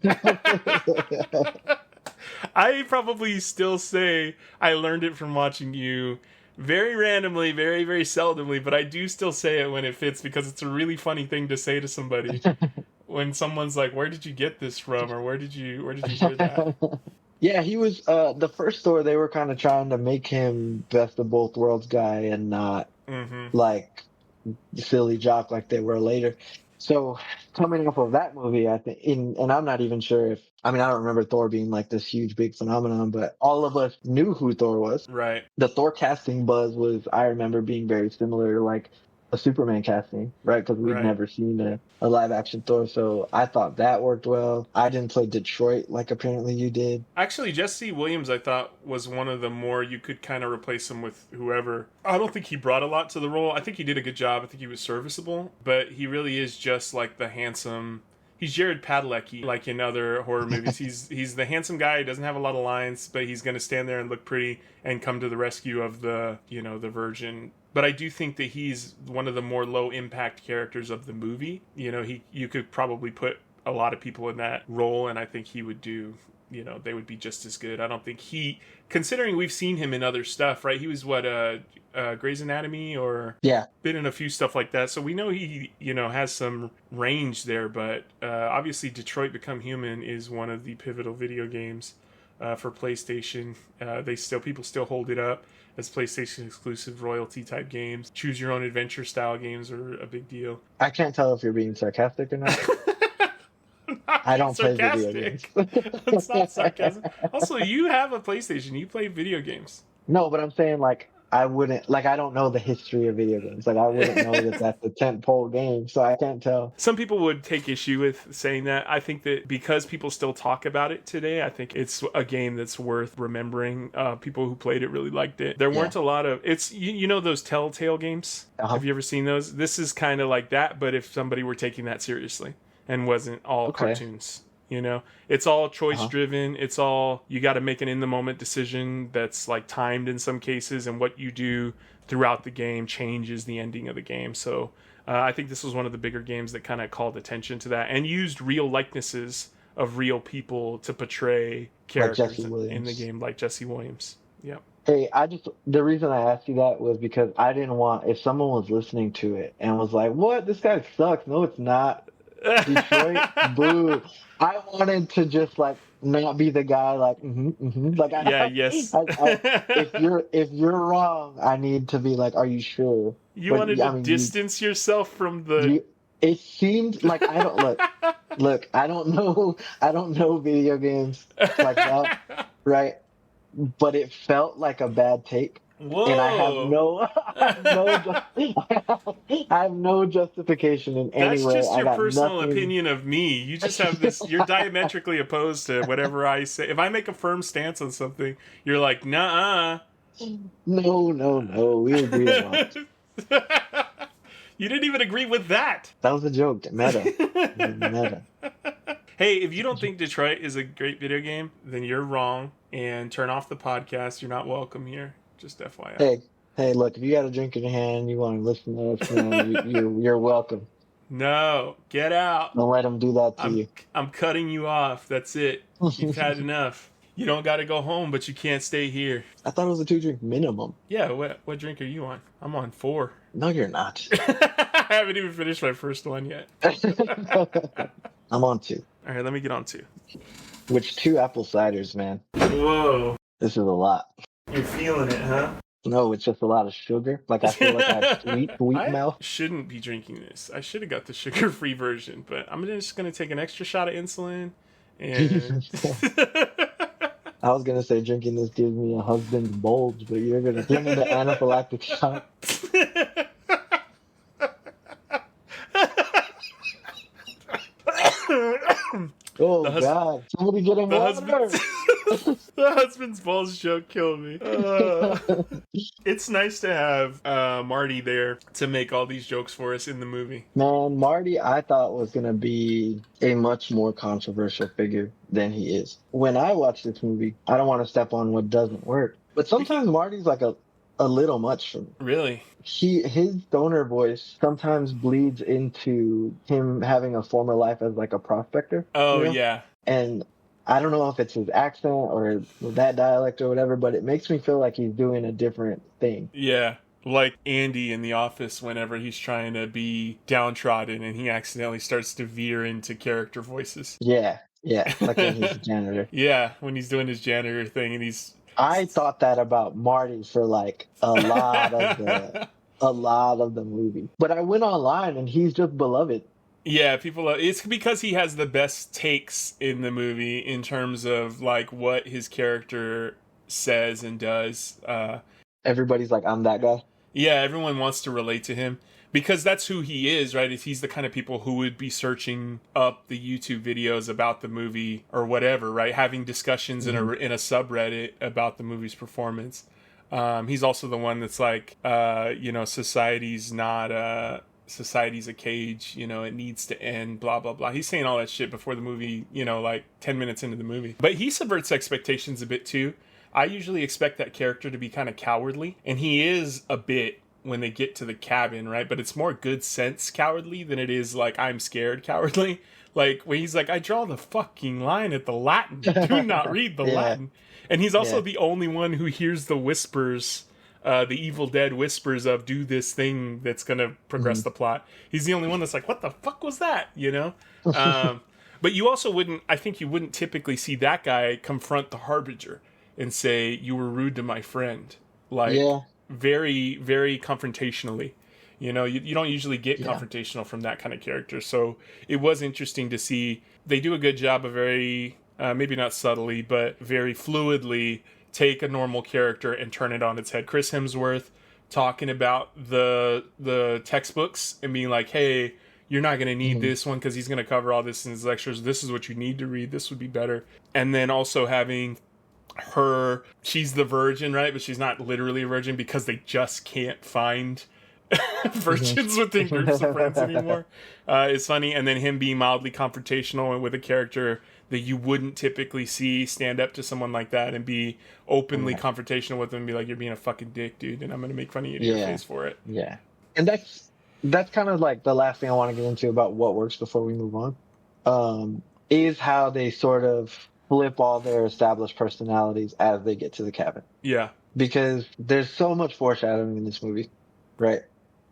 I probably still say I learned it from watching you very randomly, very, very seldomly, but I do still say it when it fits because it's a really funny thing to say to somebody. When someone's like, "Where did you get this from?" or "Where did you hear that?" Yeah, he was the first Thor. They were kind of trying to make him best of both worlds guy and not like silly jock like they were later. So coming off of that movie, I think, and I'm not even sure I don't remember Thor being like this huge big phenomenon, but all of us knew who Thor was. Right. The Thor casting buzz I remember being very similar to like a Superman casting, right? Because we'd Right. never seen a live action Thor, so I thought that worked well. I didn't play Detroit like apparently you did. Actually, Jesse Williams, I thought, was one of the more you could kind of replace him with whoever. I don't think he brought a lot to the role. I think he did a good job. I think he was serviceable, but he really is just like the handsome. He's Jared Padalecki, like in other horror movies. He's the handsome guy. He doesn't have a lot of lines, but he's going to stand there and look pretty and come to the rescue of the virgin. But I do think that he's one of the more low impact characters of the movie. You could probably put a lot of people in that role, and I think he would do. They would be just as good. I don't think considering we've seen him in other stuff, right? He was Grey's Anatomy or been in a few stuff like that. So we know he, has some range there, but obviously Detroit Become Human is one of the pivotal video games for PlayStation. People still hold it up as PlayStation exclusive royalty type games. Choose your own adventure style games are a big deal. I can't tell if you're being sarcastic or not. I don't play video games. It's not sarcasm. Also, you have a PlayStation. You play video games. No, but I'm saying like I wouldn't I don't know the history of video games. Like I wouldn't know that that's a tentpole game, so I can't tell. Some people would take issue with saying that. I think that because people still talk about it today, I think it's a game that's worth remembering. People who played it really liked it. There weren't a lot of it's those Telltale games. Have you ever seen those? This is kind of like that, but if somebody were taking that seriously and wasn't all cartoons. It's all choice driven. It's all you got to make an in the moment decision that's like timed in some cases, and what you do throughout the game changes the ending of the game. So I think this was one of the bigger games that kind of called attention to that and used real likenesses of real people to portray characters in the game, like Jesse Williams. Yep. Hey, the reason I asked you that was because I didn't want, if someone was listening to it and was like, "What? This guy sucks." No, it's not. Detroit, boo. I wanted to just like not be the guy like like yes. if you're wrong, I need to be like, "Are you sure?" You wanted to distance yourself from the. It seemed like I don't look. I don't know video games like that, right? but it felt like a bad take. And I have Whoa. no, I have no, I have no justification in any That's way. just I your got personal nothing. opinion of me. You just have this, you're diametrically opposed to whatever I say. If I make a firm stance on something, you're like, nah. No, no, no. We agreed a lot. You didn't even agree with that. That was a joke. Meta. Meta. Hey, if you don't think Detroit is a great video game, then you're wrong. And turn off the podcast. You're not welcome here. Just FYI. Hey, look, if you got a drink in your hand, you want to listen to us, man, you're welcome. No, get out. Don't let them do that to you. I'm cutting you off. That's it. You've had enough. You don't got to go home, but you can't stay here. I thought it was a 2-drink minimum. Yeah, what drink are you on? I'm on 4. No, you're not. I haven't even finished my first one yet. I'm on 2. All right, let me get on 2. Which 2 apple ciders, man. Whoa. This is a lot. You're feeling it, huh? No, it's just a lot of sugar. Like, I feel like I have sweet mouth. I shouldn't be drinking this. I should have got the sugar-free version, but I'm just going to take an extra shot of insulin. And I was going to say drinking this gives me a husband's bulge, but you're going to give me the anaphylactic shock. Oh, God. Somebody get him water. The husband's balls joke killed me. It's nice to have Marty there to make all these jokes for us in the movie. Man, Marty, I thought was going to be a much more controversial figure than he is. When I watch this movie, I don't want to step on what doesn't work, but sometimes Marty's like a little much for me. Really? His stoner voice sometimes bleeds into him having a former life as like a prospector. Oh, you know? yeah. And I don't know if it's his accent or that dialect or whatever, but it makes me feel like he's doing a different thing. Yeah. Like Andy in The Office whenever he's trying to be downtrodden and he accidentally starts to veer into character voices. Yeah. Like when he's a janitor. Yeah, when he's doing his janitor thing and he's... I thought that about Marty for like a lot of the movie. But I went online and he's just beloved. Yeah, it's because he has the best takes in the movie in terms of like what his character says and does. Everybody's like, I'm that guy. Yeah, everyone wants to relate to him because that's who he is, right? He's the kind of people who would be searching up the YouTube videos about the movie or whatever, right? Having discussions in a subreddit about the movie's performance. He's also the one that's like, society's not society's a cage, it needs to end, blah, blah, blah. He's saying all that shit before the movie, like 10 minutes into the movie. But he subverts expectations a bit too. I usually expect that character to be kind of cowardly, and he is a bit when they get to the cabin, right? But it's more good sense cowardly than it is like I'm scared cowardly. Like when he's like, I draw the fucking line at the Latin. Do not read the Latin. And he's also the only one who hears the whispers, the Evil Dead whispers of do this thing that's going to progress the plot. He's the only one that's like, what the fuck was that? But you also I think you wouldn't typically see that guy confront the Harbinger and say, you were rude to my friend. Like, very, very confrontationally. You don't usually get confrontational from that kind of character. So it was interesting to see. They do a good job of very, maybe not subtly, but very fluidly take a normal character and turn it on its head. Chris Hemsworth talking about the textbooks and being like, hey, you're not going to need this one because he's going to cover all this in his lectures. This is what you need to read. This would be better. And then also having she's the virgin, right? But she's not literally a virgin because they just can't find virgins within groups of friends anymore. It's funny. And then him being mildly confrontational with a character that you wouldn't typically see stand up to someone like that and be openly confrontational with them and be like, you're being a fucking dick, dude, and I'm going to make fun of you to your face for it. Yeah. And that's kind of like the last thing I want to get into about what works before we move on, is how they sort of flip all their established personalities as they get to the cabin. Yeah. Because there's so much foreshadowing in this movie, right?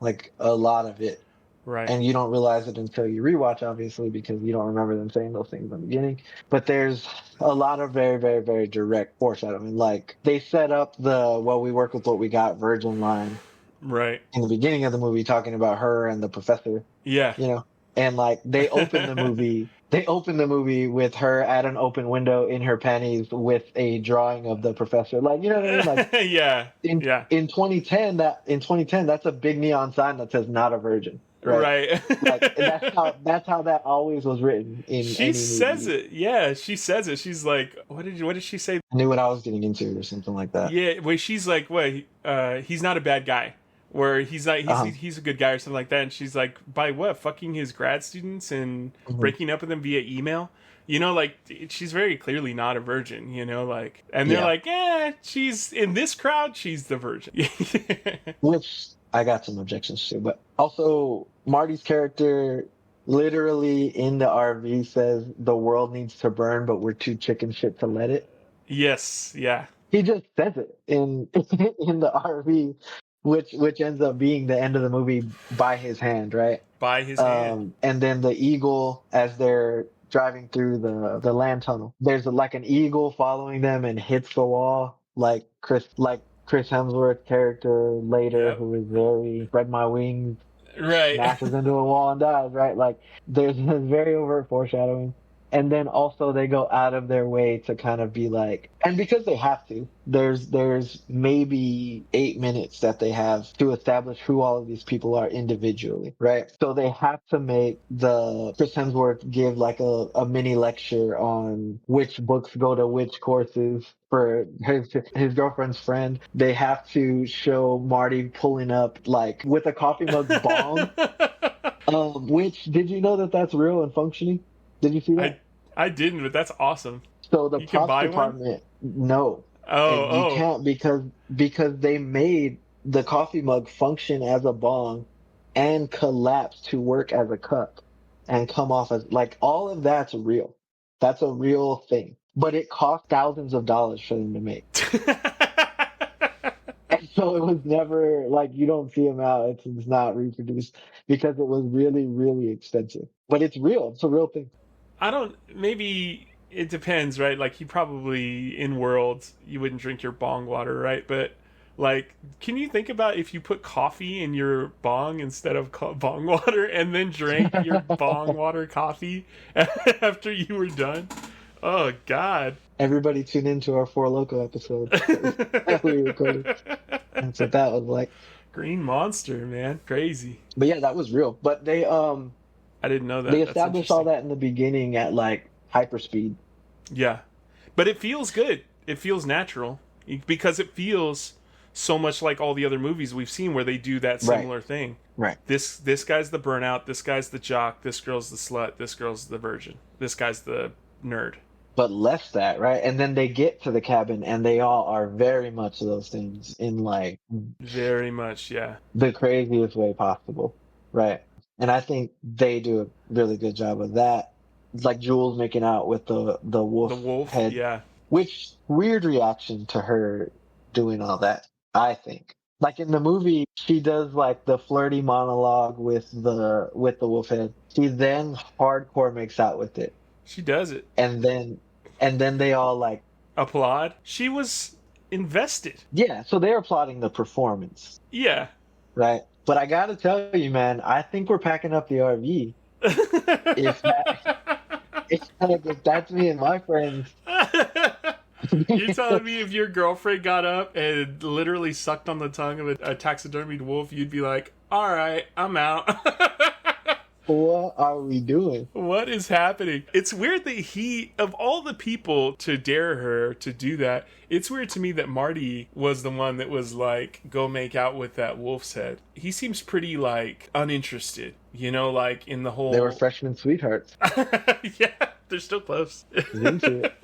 Like a lot of it. Right. And you don't realize it until you rewatch, obviously, because you don't remember them saying those things in the beginning. But there's a lot of very, very, very direct foreshadowing. Like they set up we work with what we got virgin line. Right. In the beginning of the movie, talking about her and the professor. Yeah. And like they open the movie They open the movie with her at an open window in her panties with a drawing of the professor. Like, you know what I mean? Like Yeah, yeah, in 2010, that's a big neon sign that says "not a virgin," right? right. Like that's how that always was written in She any says movie. it. Yeah, she says it. She's like, what did she say? I knew what I was getting into or something like that. Yeah, where she's like, "What? He's not a bad guy." Where he's like, Uh-huh. he's a good guy or something like that. And she's like, "By what? Fucking his grad students and Hmm. breaking up with them via email." You know, like she's very clearly not a virgin. You know, like, and they're Yeah, like, "Yeah, she's in this crowd. She's the virgin." which I got some objections to, but also Marty's character literally in the RV says the world needs to burn, but we're too chicken shit to let it. Yes, yeah, He just says it in in the RV, which ends up being the end of the movie by his hand, right? by his hand. And then the eagle, as they're driving through the land tunnel, there's like an eagle following them and hits the wall, like Chris Hemsworth's character later, Yep. who is very spread my wings, Right. smashes into a wall and dies, right? Like there's this very overt foreshadowing. And then also they go out of their way to kind of be like, and because they have to, there's maybe 8 minutes that they have to establish who all of these people are individually, right? So they have to make the Chris Hemsworth give like a mini lecture on which books go to which courses for his girlfriend's friend. They have to show Marty pulling up like with a coffee mug bong. Which did you know that that's real and functioning? Did you see I that? I didn't, but that's awesome. So the You can props buy one? department, no, Oh, and you oh. can't because they made the coffee mug function as a bong and collapse to work as a cup and come off as like all of that's real. That's a real thing, but it cost thousands of dollars for them to make. And so it was never like you don't see them out. It's not reproduced because it was really, really expensive. But it's real. It's a real thing. I don't. Maybe it depends, right? Like you probably in world you wouldn't drink your bong water, right? But like, can you think about if you put coffee in your bong instead of bong water, and then drank your bong water coffee after you were done? Oh God. Everybody tune into our Four Loco episode that we recorded. That's what that was like. Green Monster, man, crazy. But yeah, that was real. But I didn't know they that. That's established all interesting. that in the beginning at like hyperspeed. Yeah, but it feels good. It feels natural because it feels so much like all the other movies we've seen where they do that Right. similar thing. Right. This guy's the burnout. This guy's the jock. This girl's the slut. This girl's the virgin. This guy's the nerd. But less that, right? And then they get to the cabin and they all are very much those things in like Very much, yeah. the craziest way possible. Right. And I think they do a really good job of that. Like Jules making out with the wolf The wolf, head, yeah. which weird reaction to her doing all that, I think. Like in the movie, she does like the flirty monologue with the wolf head. She then hardcore makes out with it. She does it. And then they all like Applaud. She was invested. yeah, so they're applauding the performance, Yeah. right? But I gotta tell you, man, I think we're packing up the RV. If that's me and my friends. You're telling me if your girlfriend got up and literally sucked on the tongue of a taxidermied wolf, you'd be like, all right, I'm out. What are we doing? What is happening? It's weird that he, of all the people to dare her to do that, it's weird to me that Marty was the one that was like, go make out with that wolf's head. He seems pretty, like, uninterested, you know, like in the whole. They were freshman sweethearts. Yeah, they're still close. Into it.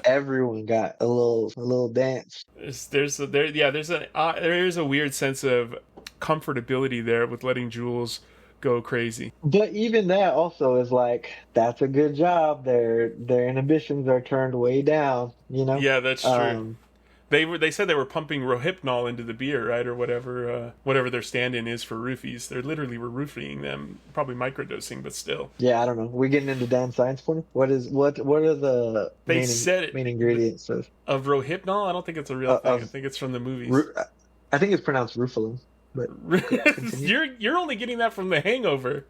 Everyone got a little dance. There is a weird sense of comfortability there with letting Jules go crazy. But even that also is like, that's a good job. Their inhibitions are turned way down, you know? Yeah, that's true. They said they were pumping Rohypnol into the beer, right, or whatever their stand-in is for roofies. They literally were roofing them, probably microdosing, but still. Yeah, I don't know. We're getting into Dan Science Corner. What are the main ingredients of Rohypnol? I don't think it's a real thing. I think it's from the movies. I think it's pronounced Rufalin. But continue. You're only getting that from The Hangover.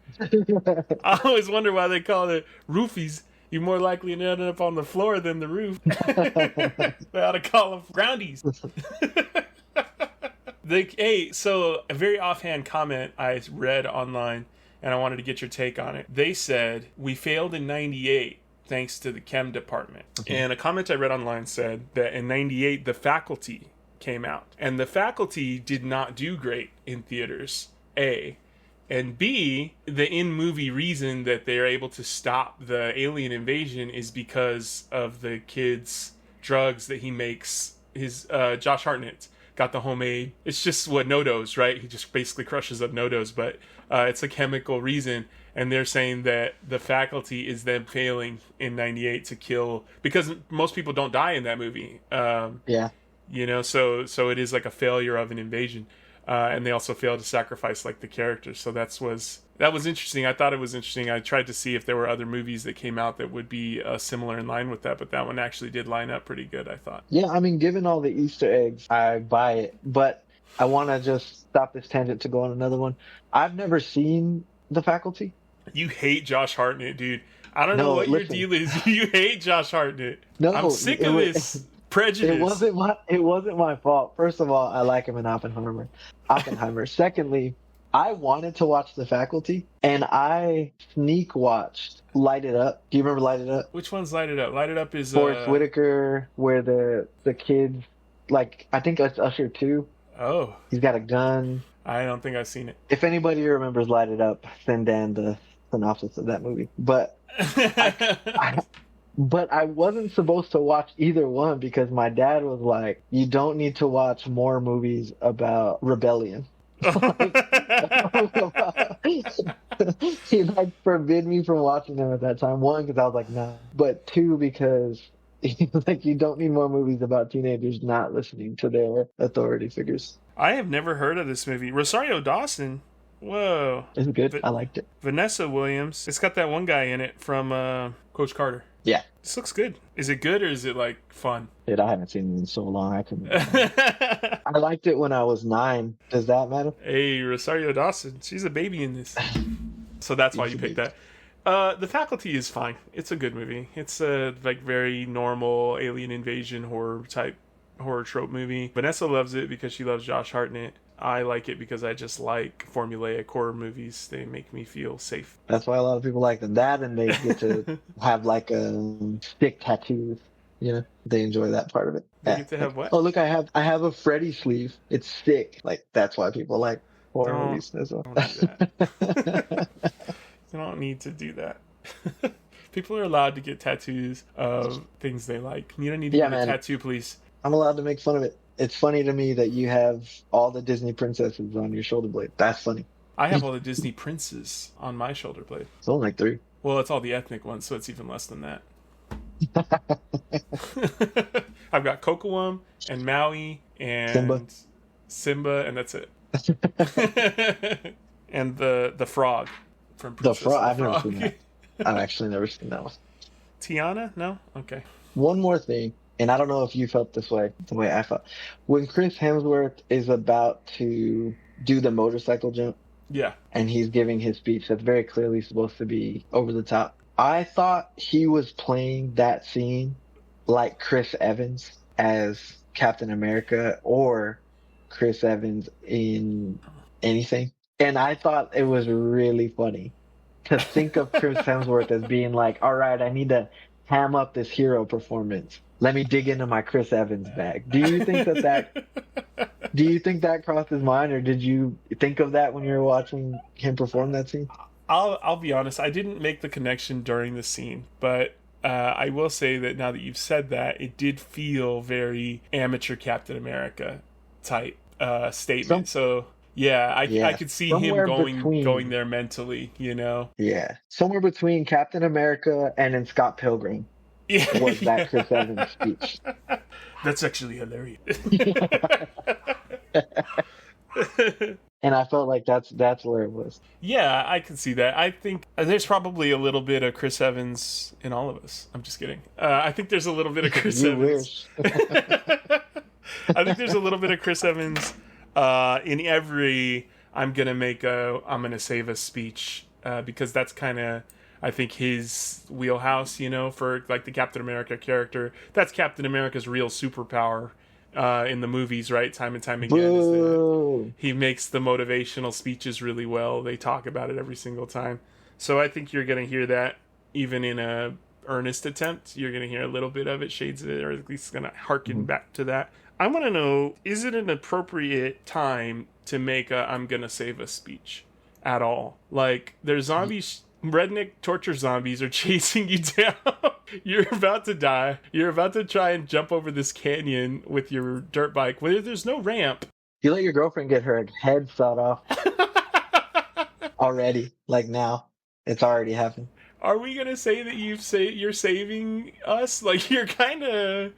I always wonder why they call it roofies. You're more likely to end up on the floor than the roof. They ought to call them groundies. So a very offhand comment I read online, and I wanted to get your take on it. They said, we failed in 98 thanks to the chem department. Okay. And a comment I read online said that in 98, The Faculty came out. And The Faculty did not do great in theaters, A. And B, the in-movie reason that they're able to stop the alien invasion is because of the kid's drugs that he makes. His Josh Hartnett got the homemade. It's just what NoDoz, right? He just basically crushes up NoDoz, but it's a chemical reason. And they're saying that The Faculty is them failing in 98 to kill, because most people don't die in that movie. Yeah. You know, so it is like a failure of an invasion. And they also failed to sacrifice like the characters. So that was interesting. I thought it was interesting. I tried to see if there were other movies that came out that would be similar in line with that, but that one actually did line up pretty good, I thought. Yeah, I mean, given all the Easter eggs, I buy it. But I want to just stop this tangent to go on another one. I've never seen The Faculty. You hate Josh Hartnett, dude. I don't know what your deal is. You hate Josh Hartnett. No, I'm sick of this prejudice. It wasn't my fault. First of all, I like him in Oppenheimer. Secondly, I wanted to watch The Faculty, and I sneak watched Light It Up. Do you remember Light It Up? Which one's Light It Up? Light It Up is Forrest Whitaker, where the kids, like, I think it's Usher 2. Oh. He's got a gun. I don't think I've seen it. If anybody remembers Light It Up, send Dan the synopsis of that movie. But But I wasn't supposed to watch either one because my dad was like, you don't need to watch more movies about rebellion. He like forbid me from watching them at that time. One, because I was like, nah. But two, because he was like, you don't need more movies about teenagers not listening to their authority figures. I have never heard of this movie. Rosario Dawson. Whoa. It's good. I liked it. Vanessa Williams. It's got that one guy in it from Coach Carter. Yeah. This looks good. Is it good or is it like fun? Dude, I haven't seen it in so long. I liked it when I was 9. Does that matter? Hey, Rosario Dawson. She's a baby in this. So that's why you picked that. The Faculty is fine. It's a good movie. It's a like very normal alien invasion horror trope movie. Vanessa loves it because she loves Josh Hartnett. I like it because I just like formulaic horror movies. They make me feel safe. That's why a lot of people like them. That, and they get to have like stick tattoos. You know, they enjoy that part of it. They get to have what? Oh, look, I have a Freddy sleeve. It's stick. Like that's why people like horror movies as well. Don't do that. You don't need to do that. People are allowed to get tattoos of things they like. You don't need to get a tattoo, please. I'm allowed to make fun of it. It's funny to me that you have all the Disney princesses on your shoulder blade. That's funny. I have all the Disney princes on my shoulder blade. It's only like 3. Well, it's all the ethnic ones, so it's even less than that. I've got Kocoum and Maui and Simba, and that's it. And the frog from Princess I've never seen that. I've actually never seen that one. Tiana? No? Okay. One more thing. And I don't know if you felt this way, the way I felt. When Chris Hemsworth is about to do the motorcycle jump, yeah, and he's giving his speech that's very clearly supposed to be over the top, I thought he was playing that scene like Chris Evans as Captain America or Chris Evans in anything. And I thought it was really funny to think of Chris Hemsworth as being like, all right, I need to ham up this hero performance. Let me dig into my Chris Evans bag. Do you think that crossed his mind, or did you think of that when you were watching him perform that scene? I'll be honest. I didn't make the connection during the scene, but I will say that now that you've said that, it did feel very amateur Captain America type statement. So yeah, I could see him going there mentally, you know? Yeah. Somewhere between Captain America and in Scott Pilgrim. Yeah. Was that Chris Evans speech. That's actually hilarious. And I felt like that's where it was. Yeah, I can see that. I think there's probably a little bit of Chris Evans in all of us. I'm just kidding. I think there's a little bit of Chris Evans. Wish. I think there's a little bit of Chris Evans in every I'm gonna save us speech, because that's kind of, I think, his wheelhouse, for like the Captain America character. That's Captain America's real superpower in the movies, right? Time and time again. He makes the motivational speeches really well. They talk about it every single time. So I think you're going to hear that even in a earnest attempt. You're going to hear a little bit of it, shades of it, or at least going to harken back to that. I want to know, is it an appropriate time to make a I'm going to save us speech at all? Like, there's zombies... redneck torture zombies are chasing you down. You're about to die. You're about to try and jump over this canyon with your dirt bike where there's no ramp. You let your girlfriend get her head sawed off already. Like now. It's already happened. Are we gonna say that you're saving us? Like you're scoreboard,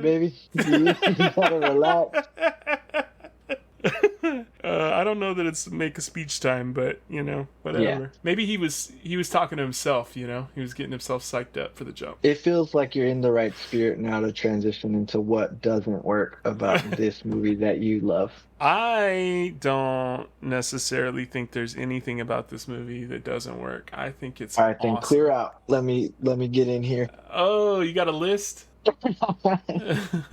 baby. You gotta relax. I don't know that it's make a speech time, but whatever. Yeah. Maybe he was talking to himself. He was getting himself psyched up for the jump. It feels like you're in the right spirit now to transition into what doesn't work about this movie that you love. I don't necessarily think there's anything about this movie that doesn't work. I think it's all right. Then awesome. Clear out. Let me get in here. Oh, you got a list?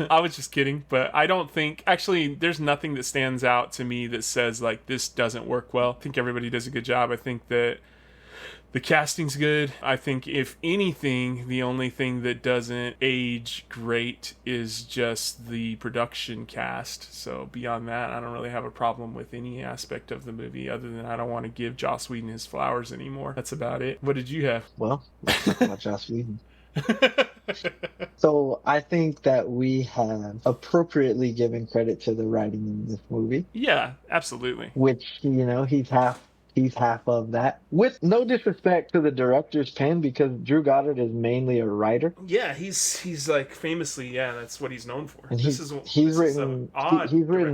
I was just kidding, but I don't think actually there's nothing that stands out to me that says like this doesn't work well. I think everybody does a good job. I think that the casting's good. I think if anything, the only thing that doesn't age great is just the production cast. So beyond that, I don't really have a problem with any aspect of the movie other than I don't want to give Joss Whedon his flowers anymore. That's about it. What did you have? Well, let's talk about Joss Whedon. So I think that we have appropriately given credit to the writing in this movie. Yeah, absolutely. Which, he's half of that. With no disrespect to the director's pen, because Drew Goddard is mainly a writer. Yeah, he's like famously, that's what he's known for. And he's written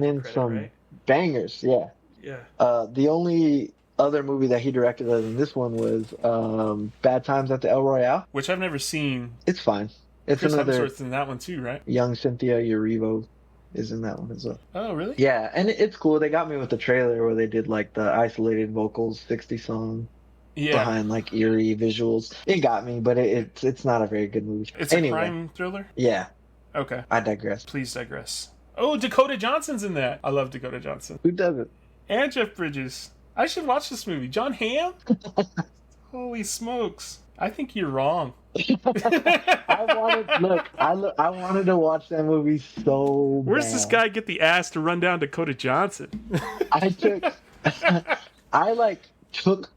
in some right? bangers, yeah. Yeah. The only other movie that he directed other than this one was Bad Times at the El Royale, which I've never seen. It's fine. It's Chris another Hemsworth's in that one too, right? Young Cynthia Erivo is in that one as well. Oh, really? Yeah, and it's cool. They got me with the trailer where they did like the isolated vocals, 60 song behind like eerie visuals. It got me, but it's not a very good movie. It's a crime thriller? Yeah. Okay. I digress. Please digress. Oh, Dakota Johnson's in that. I love Dakota Johnson. Who doesn't? And Jeff Bridges. I should watch this movie. John Hamm? Holy smokes. I think you're wrong. I wanted to watch that movie so bad. Where's this guy get the ass to run down Dakota Johnson? I took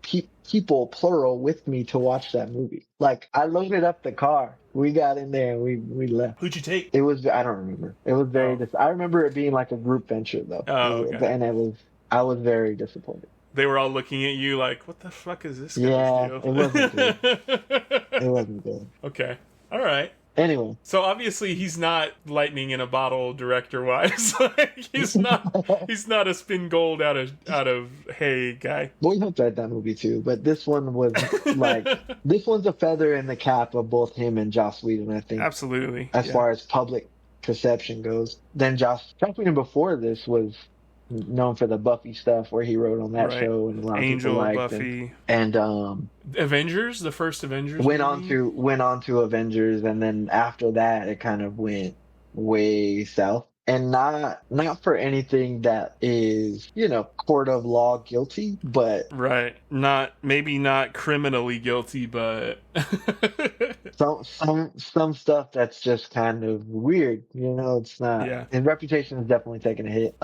people, plural, with me to watch that movie. Like, I loaded up the car. We got in there and we left. Who'd you take? It was, I don't remember. It was very, I remember it being like a group venture though. Oh, okay. And I was very disappointed. They were all looking at you like, what the fuck is this guy's deal? It wasn't good. It wasn't good. Okay. All right. Anyway. So obviously he's not lightning in a bottle director-wise. Like, he's not a spin gold out of hay guy. Boy Helped write that movie too, but this one was like, this one's a feather in the cap of both him and Joss Whedon, I think. Absolutely. As far as public perception goes. Then Joss Whedon before this was known for the Buffy stuff where he wrote on that show and a lot of Angel, people liked Buffy, and Avengers, the first Avengers went on to Avengers, and then after that it kind of went way south. And not for anything that is, court of law guilty, but right, maybe not criminally guilty, but some stuff that's just kind of weird. It's not. Yeah. His reputation is definitely taking a hit.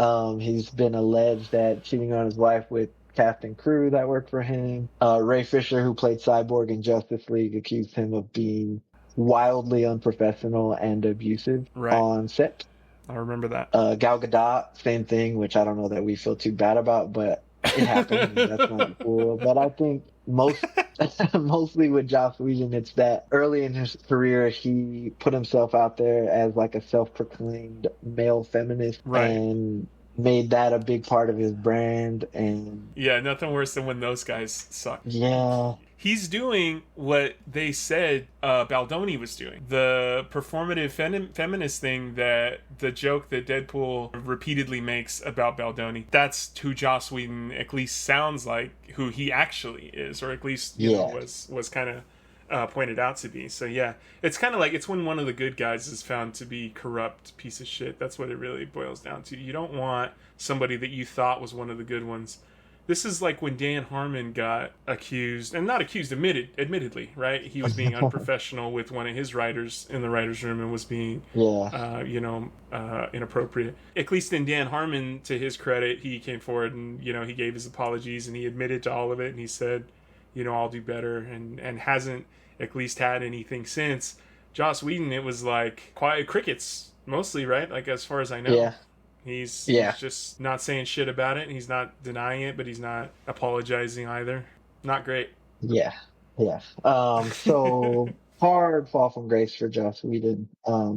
He's been alleged that cheating on his wife with cast and crew that worked for him. Ray Fisher, who played Cyborg in Justice League, accused him of being wildly unprofessional and abusive on set. I remember that. Gal Gadot, same thing, which I don't know that we feel too bad about, but it happened. That's not cool. But I think mostly with Joss Whedon, it's that early in his career, he put himself out there as like a self-proclaimed male feminist. Right. And made that a big part of his brand, and Yeah, nothing worse than when those guys suck. yeah, He's doing what they said Baldoni was doing. The performative feminist thing, that the joke that Deadpool repeatedly makes about Baldoni, that's who Joss Whedon at least sounds like who he actually is, or at least, you know, was kind of pointed out to be. So yeah, it's kind of like, it's when one of the good guys is found to be corrupt piece of shit. That's what it really boils down to. You don't want somebody that you thought was one of the good ones. This is like when Dan Harmon got accused, and not accused, admittedly, right? He was being unprofessional with one of his writers in the writer's room and was being, inappropriate. At least in Dan Harmon, to his credit, he came forward and, you know, he gave his apologies and he admitted to all of it, and he said, you know, I'll do better, and hasn't at least had anything since. Joss Whedon, it was like quiet crickets, mostly, right? Like, as far as I know. yeah. He's just not saying shit about it, and he's not denying it, but he's not apologizing either. Not great. Yeah, yeah. So hard fall from grace for Joss Whedon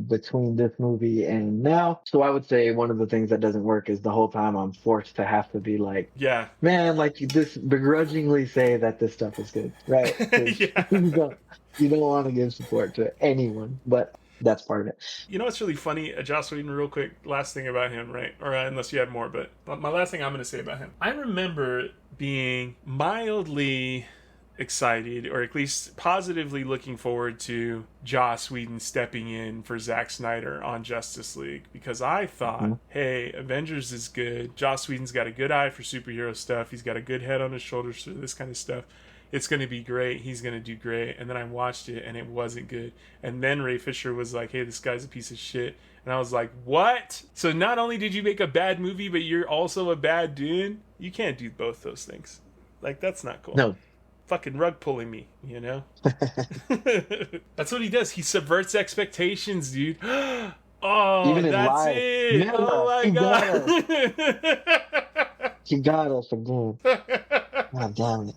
between this movie and now. So I would say one of the things that doesn't work is the whole time I'm forced to have to be like, yeah, man, like, you just begrudgingly say that this stuff is good, right? Yeah. You don't want to give support to anyone, but that's part of it. You know what's really funny? Joss Whedon, real quick, last thing about him, right? Or unless you had more, but my last thing I'm going to say about him. I remember being mildly excited, or at least positively looking forward to Joss Whedon stepping in for Zack Snyder on Justice League, because I thought, hey, Avengers is good. Joss Whedon's got a good eye for superhero stuff. He's got a good head on his shoulders for this kind of stuff. It's going to be great. He's going to do great. And then I watched it, and it wasn't good. And then Ray Fisher was like, hey, this guy's a piece of shit. And I was like, what? So not only did you make a bad movie, but you're also a bad dude? You can't do both those things. Like, that's not cool. No. Fucking rug pulling me, you know? That's what he does. He subverts expectations, dude. Oh, Even in that's life. it. Never. Oh, my God. He got us again. God damn it.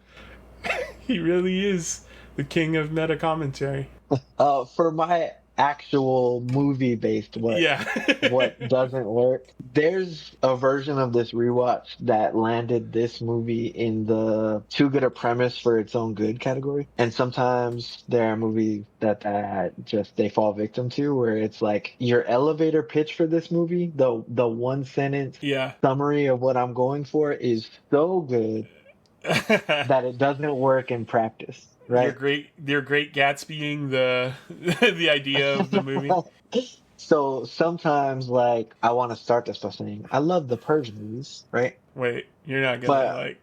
He really is the king of meta commentary. For my actual movie-based what doesn't work, there's a version of this rewatch that landed this movie in the too good a premise for its own good category. And sometimes there are movies that just they fall victim to, where it's like your elevator pitch for this movie, the one sentence summary of what I'm going for is so good that it doesn't work in practice, right? Your great Gatsbying the the idea of the movie. So sometimes, like, I want to start this by saying I love the Purge movies, right? Wait, you're not gonna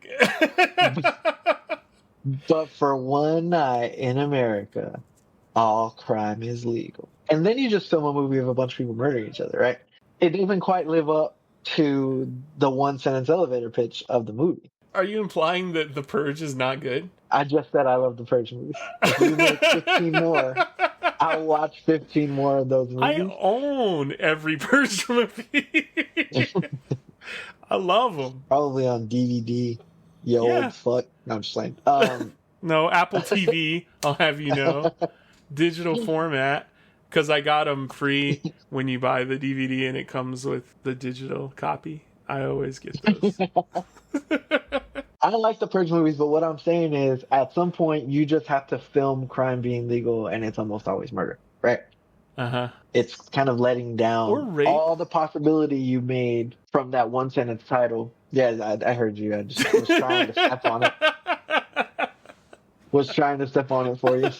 but for one night in America, all crime is legal, and then you just film a movie of a bunch of people murdering each other, right? It didn't quite live up to the one sentence elevator pitch of the movie. Are you implying that The Purge is not good? I just said I love the Purge movies. If you make 15 more, I'll watch 15 more of those movies. I own every Purge movie. I love them. Probably on DVD. You old fuck. No, I'm just saying. No, Apple TV, I'll have you know. Digital format. Because I got them free when you buy the DVD and it comes with the digital copy. I always get those. I don't like the Purge movies, but what I'm saying is, at some point, you just have to film crime being legal, and it's almost always murder, right? Uh-huh. It's kind of letting down all the possibility you made from that one sentence title. Yeah, I heard you. I just was trying to step on it. Was trying to step on it for you.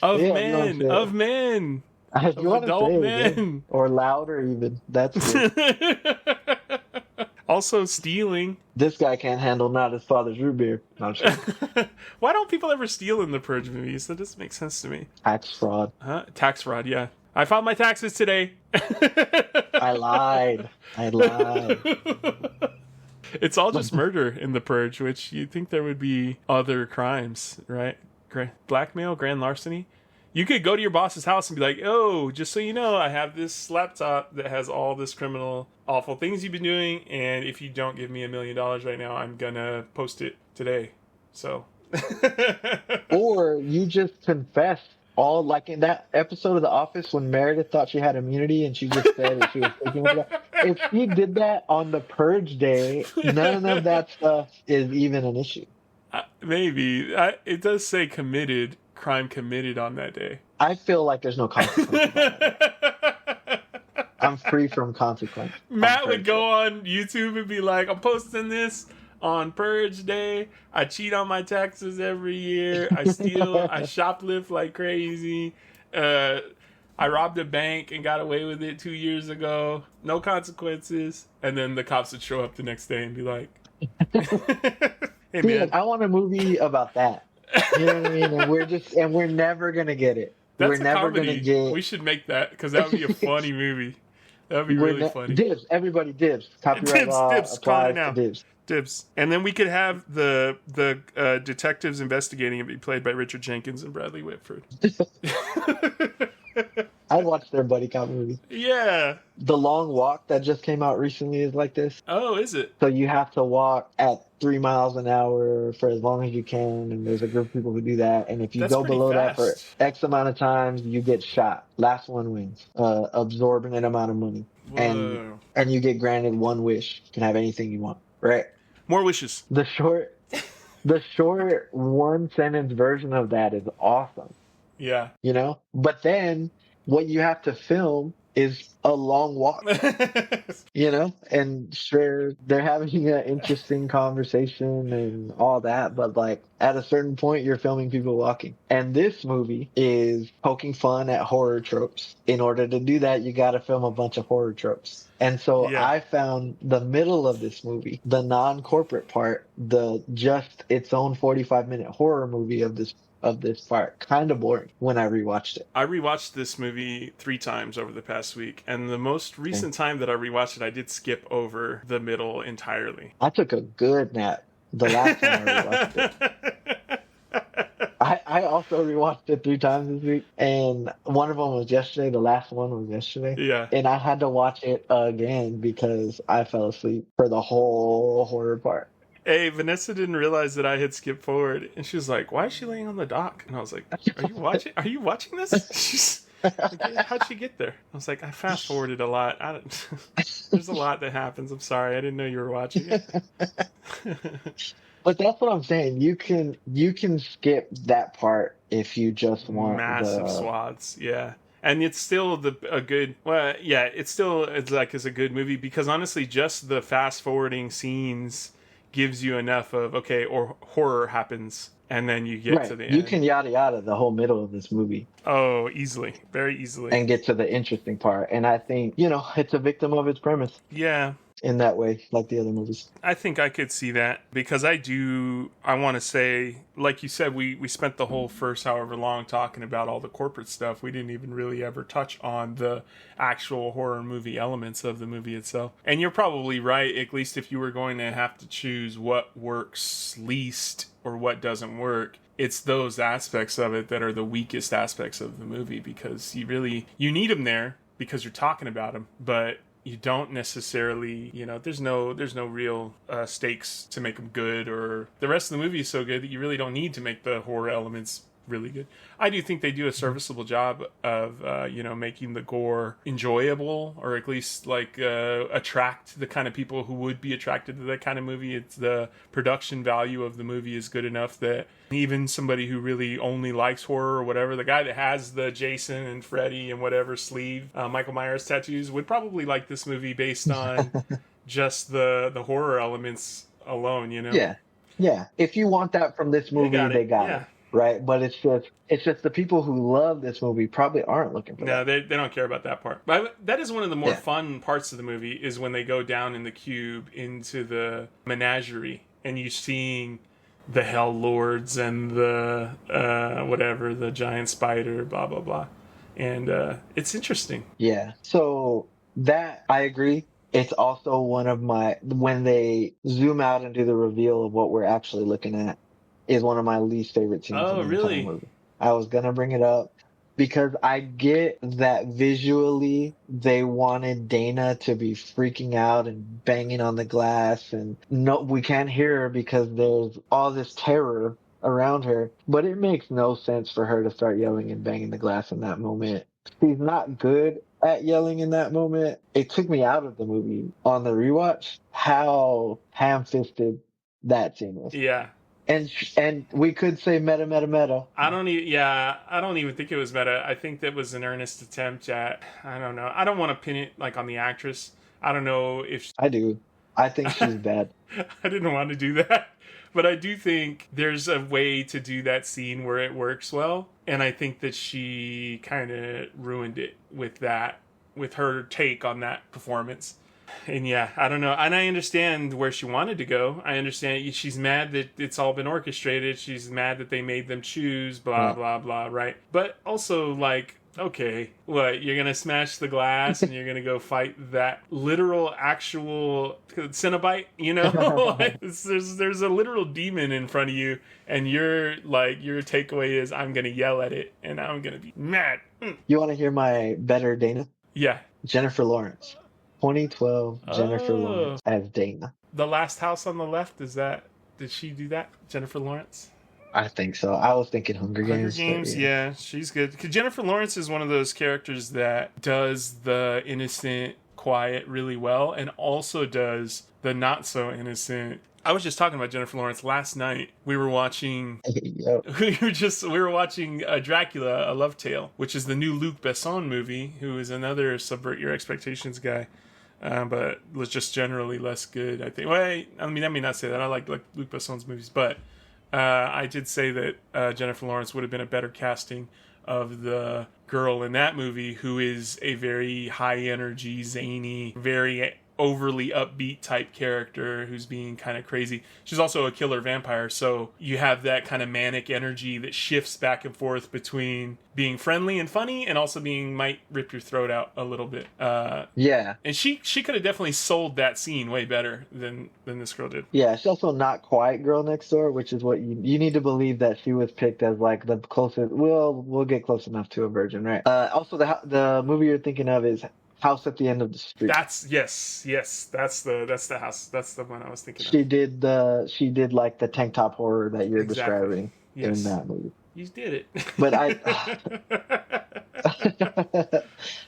Of men. If you want to say it again, or louder even. That's good. Also stealing. This guy can't handle not his father's root beer. No, why don't people ever steal in the Purge movies? That doesn't make sense to me. Tax fraud. Tax fraud, yeah. I filed my taxes today. I lied. It's all just murder in the Purge, which you'd think there would be other crimes, right? Blackmail, grand larceny. You could go to your boss's house and be like, oh, just so you know, I have this laptop that has all this criminal, awful things you've been doing, and if you don't give me $1 million right now, I'm gonna post it today. So. Or you just confess all like in that episode of The Office when Meredith thought she had immunity and she just said that she was taking it. If she did that on the Purge Day, none of that stuff is even an issue. Maybe. It does say crime committed on that day. I feel like there's no consequences. I'm free from consequence. Matt would go on YouTube and be like, I'm posting this on Purge Day. I cheat on my taxes every year. I steal. I shoplift like crazy. I robbed a bank and got away with it 2 years ago. No consequences. And then the cops would show up the next day and be like, hey, man. I want a movie about that. You know what I mean? And we're never going to get it. That's we're never going to get. We should make that because that would be a funny movie. That would be really funny. Dibs. Everybody dibs. Copyright law applies to dibs. Dibs. And then we could have the detectives investigating it be played by Richard Jenkins and Bradley Whitford. I watched their buddy cop movie. Yeah. The Long Walk that just came out recently is like this. Oh, is it? So you have to walk at 3 miles an hour for as long as you can, and there's a group of people who do that. And if you go below that for X amount of times, you get shot. Last one wins. Absorbent amount of money. Whoa. And you get granted one wish. You can have anything you want. Right? More wishes. The short one sentence version of that is awesome. Yeah. You know? But then what you have to film is a long walk. You know? And sure, they're having an interesting conversation and all that, but like at a certain point you're filming people walking. And this movie is poking fun at horror tropes. In order to do that, you gotta film a bunch of horror tropes. And so I found the middle of this movie, the non-corporate part, just its own 45-minute horror movie of this part, kind of boring when I rewatched it. I rewatched this movie 3 times over the past week, and the most recent time that I rewatched it, I did skip over the middle entirely. I took a good nap the last time I rewatched it. I also rewatched it 3 times this week, and one of them was yesterday. The last one was yesterday. Yeah. And I had to watch it again because I fell asleep for the whole horror part. Hey, Vanessa didn't realize that I had skipped forward, and she was like, "Why is she laying on the dock?" And I was like, Are you watching this?" She's like, "How'd she get there?" I was like, "I fast forwarded a lot. There's a lot that happens. I'm sorry, I didn't know you were watching it." But that's what I'm saying. You can skip that part if you just want massive swaths. Yeah. And it's still a good movie because honestly, just the fast forwarding scenes gives you enough of or horror happens and then you get to the end. You can yada yada the whole middle of this movie. Oh, easily. Very easily. And get to the interesting part. And I think, it's a victim of its premise. Yeah. In that way, like the other movies. I think I could see that because I want to say, like you said, we spent the whole first however long talking about all the corporate stuff. We didn't even really ever touch on the actual horror movie elements of the movie itself. And you're probably right, at least if you were going to have to choose what works least or what doesn't work, it's those aspects of it that are the weakest aspects of the movie because you need them there because you're talking about them, but you don't necessarily, there's no real stakes to make them good, or the rest of the movie is so good that you really don't need to make the horror elements really good. I do think they do a serviceable job of, making the gore enjoyable, or at least attract the kind of people who would be attracted to that kind of movie. It's the production value of the movie is good enough that even somebody who really only likes horror or whatever, the guy that has the Jason and Freddy and whatever sleeve, Michael Myers tattoos, would probably like this movie based on just the horror elements alone, Yeah. If you want that from this movie, they got it. Right, but it's just the people who love this movie probably aren't looking for that. No, they don't care about that part. But that is one of the more fun parts of the movie is when they go down in the cube into the menagerie and you're seeing the Hell Lords and the the giant spider, blah blah blah, and it's interesting. Yeah. So that I agree. It's also one of when they zoom out and do the reveal of what we're actually looking at. Is one of my least favorite scenes. Oh, in the really? entire movie. I was gonna bring it up because I get that visually they wanted Dana to be freaking out and banging on the glass, and no, we can't hear her because there's all this terror around her, but it makes no sense for her to start yelling and banging the glass in that moment. She's not good at yelling in that moment. It took me out of the movie on the rewatch how ham-fisted that scene was. Yeah. And we could say meta, meta, meta. I don't even think it was meta. I think that was an earnest attempt at, I don't know. I don't want to pin it like on the actress. I don't know if I do. I think she's bad. I didn't want to do that. But I do think there's a way to do that scene where it works well. And I think that she kind of ruined it with that, with her take on that performance. And yeah, I don't know. And I understand where she wanted to go. I understand she's mad that it's all been orchestrated. She's mad that they made them choose, blah, blah, blah, right? But also, like, okay, what, you're going to smash the glass and you're going to go fight that literal, actual Cenobite, you know? Like, there's a literal demon in front of you, and your takeaway is, I'm going to yell at it, and I'm going to be mad. You want to hear my better Dana? Yeah. Jennifer Lawrence. 2012 Jennifer Lawrence as Dana. The Last House on the Left, did she do that? Jennifer Lawrence? I think so. I was thinking Hunger Games. Yeah, she's good. Because Jennifer Lawrence is one of those characters that does the innocent, quiet really well, and also does the not so innocent. I was just talking about Jennifer Lawrence last night. We were watching we were watching Dracula, A Love Tale, which is the new Luc Besson movie, who is another Subvert Your Expectations guy. But was just generally less good, I think. Well, I mean, I may not say that. I like Luc Besson's movies, but I did say that Jennifer Lawrence would have been a better casting of the girl in that movie, who is a very high energy, zany, very overly upbeat type character who's being kind of crazy. She's also a killer vampire, so you have that kind of manic energy that shifts back and forth between being friendly and funny and also being might rip your throat out a little bit. Yeah. And she could have definitely sold that scene way better than this girl did. Yeah, she's also not quite Girl Next Door, which is what you need to believe that she was picked as like the closest. We'll get close enough to a virgin, right? Also, the movie you're thinking of is House at the End of the Street. That's yes. That's the house. That's the one I was thinking of. She did like the tank top horror that you're describing in that movie. You did it. But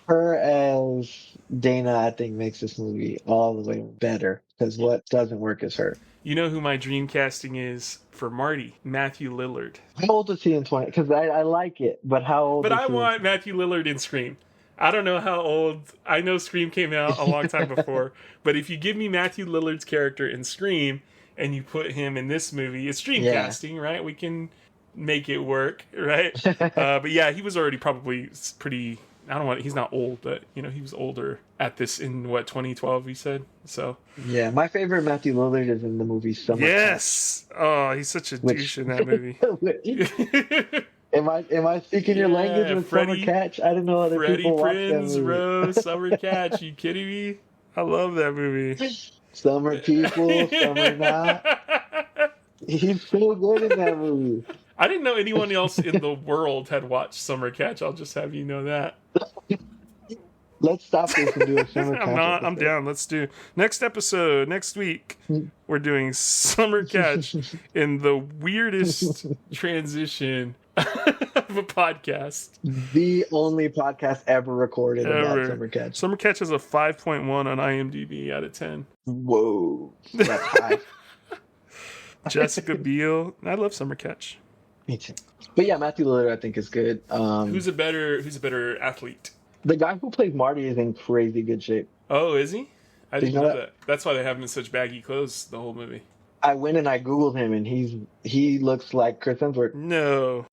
her as Dana, I think, makes this movie all the way better, because what doesn't work is her. You know who my dream casting is for Marty? Matthew Lillard. How old is he in 20? Because I like it, but how old? But I want Matthew Lillard in Scream. I don't know how old. I know Scream came out a long time before, but if you give me Matthew Lillard's character in Scream and you put him in this movie, it's dream casting, right? We can make it work, right? But yeah, he was already probably pretty. I don't want. He's not old, but you know, he was older at this in 2012. He said so. Yeah, my favorite Matthew Lillard is in the movie Summer. Yes. Oh, he's such a douche in that movie. Am I speaking your language with Summer Catch? I didn't know other people watched that movie. Rose, Summer Catch. You kidding me? I love that movie. Summer people, summer not. He's so good in that movie. I didn't know anyone else in the world had watched Summer Catch. I'll just have you know that. Let's stop this and do a Summer Catch. I'm down. Let's do next episode next week. We're doing Summer Catch in the weirdest transition of a podcast. The only podcast ever recorded about Summer Catch. Summer Catch has a 5.1 on IMDb out of 10. Whoa, that's high. Jessica Biel. I love Summer Catch. Me too. But yeah, Matthew Lillard I think is good. Who's a better athlete? The guy who plays Marty is in crazy good shape. Oh, is he? I didn't know that. That's why they have him in such baggy clothes the whole movie. I went and I Googled him, and he looks like Chris Hemsworth. No.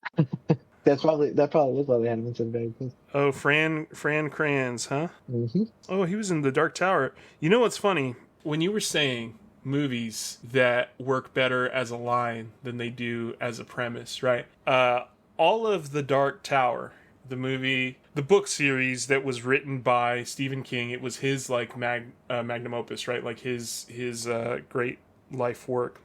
that probably is why they had him in such baggy clothes. Oh, Fran Kranz, huh? Mm-hmm. Oh, he was in The Dark Tower. You know what's funny? When you were saying movies that work better as a line than they do as a premise, right? All of The Dark Tower, the book series that was written by Stephen King, it was his like magnum opus, right? Like his great life work.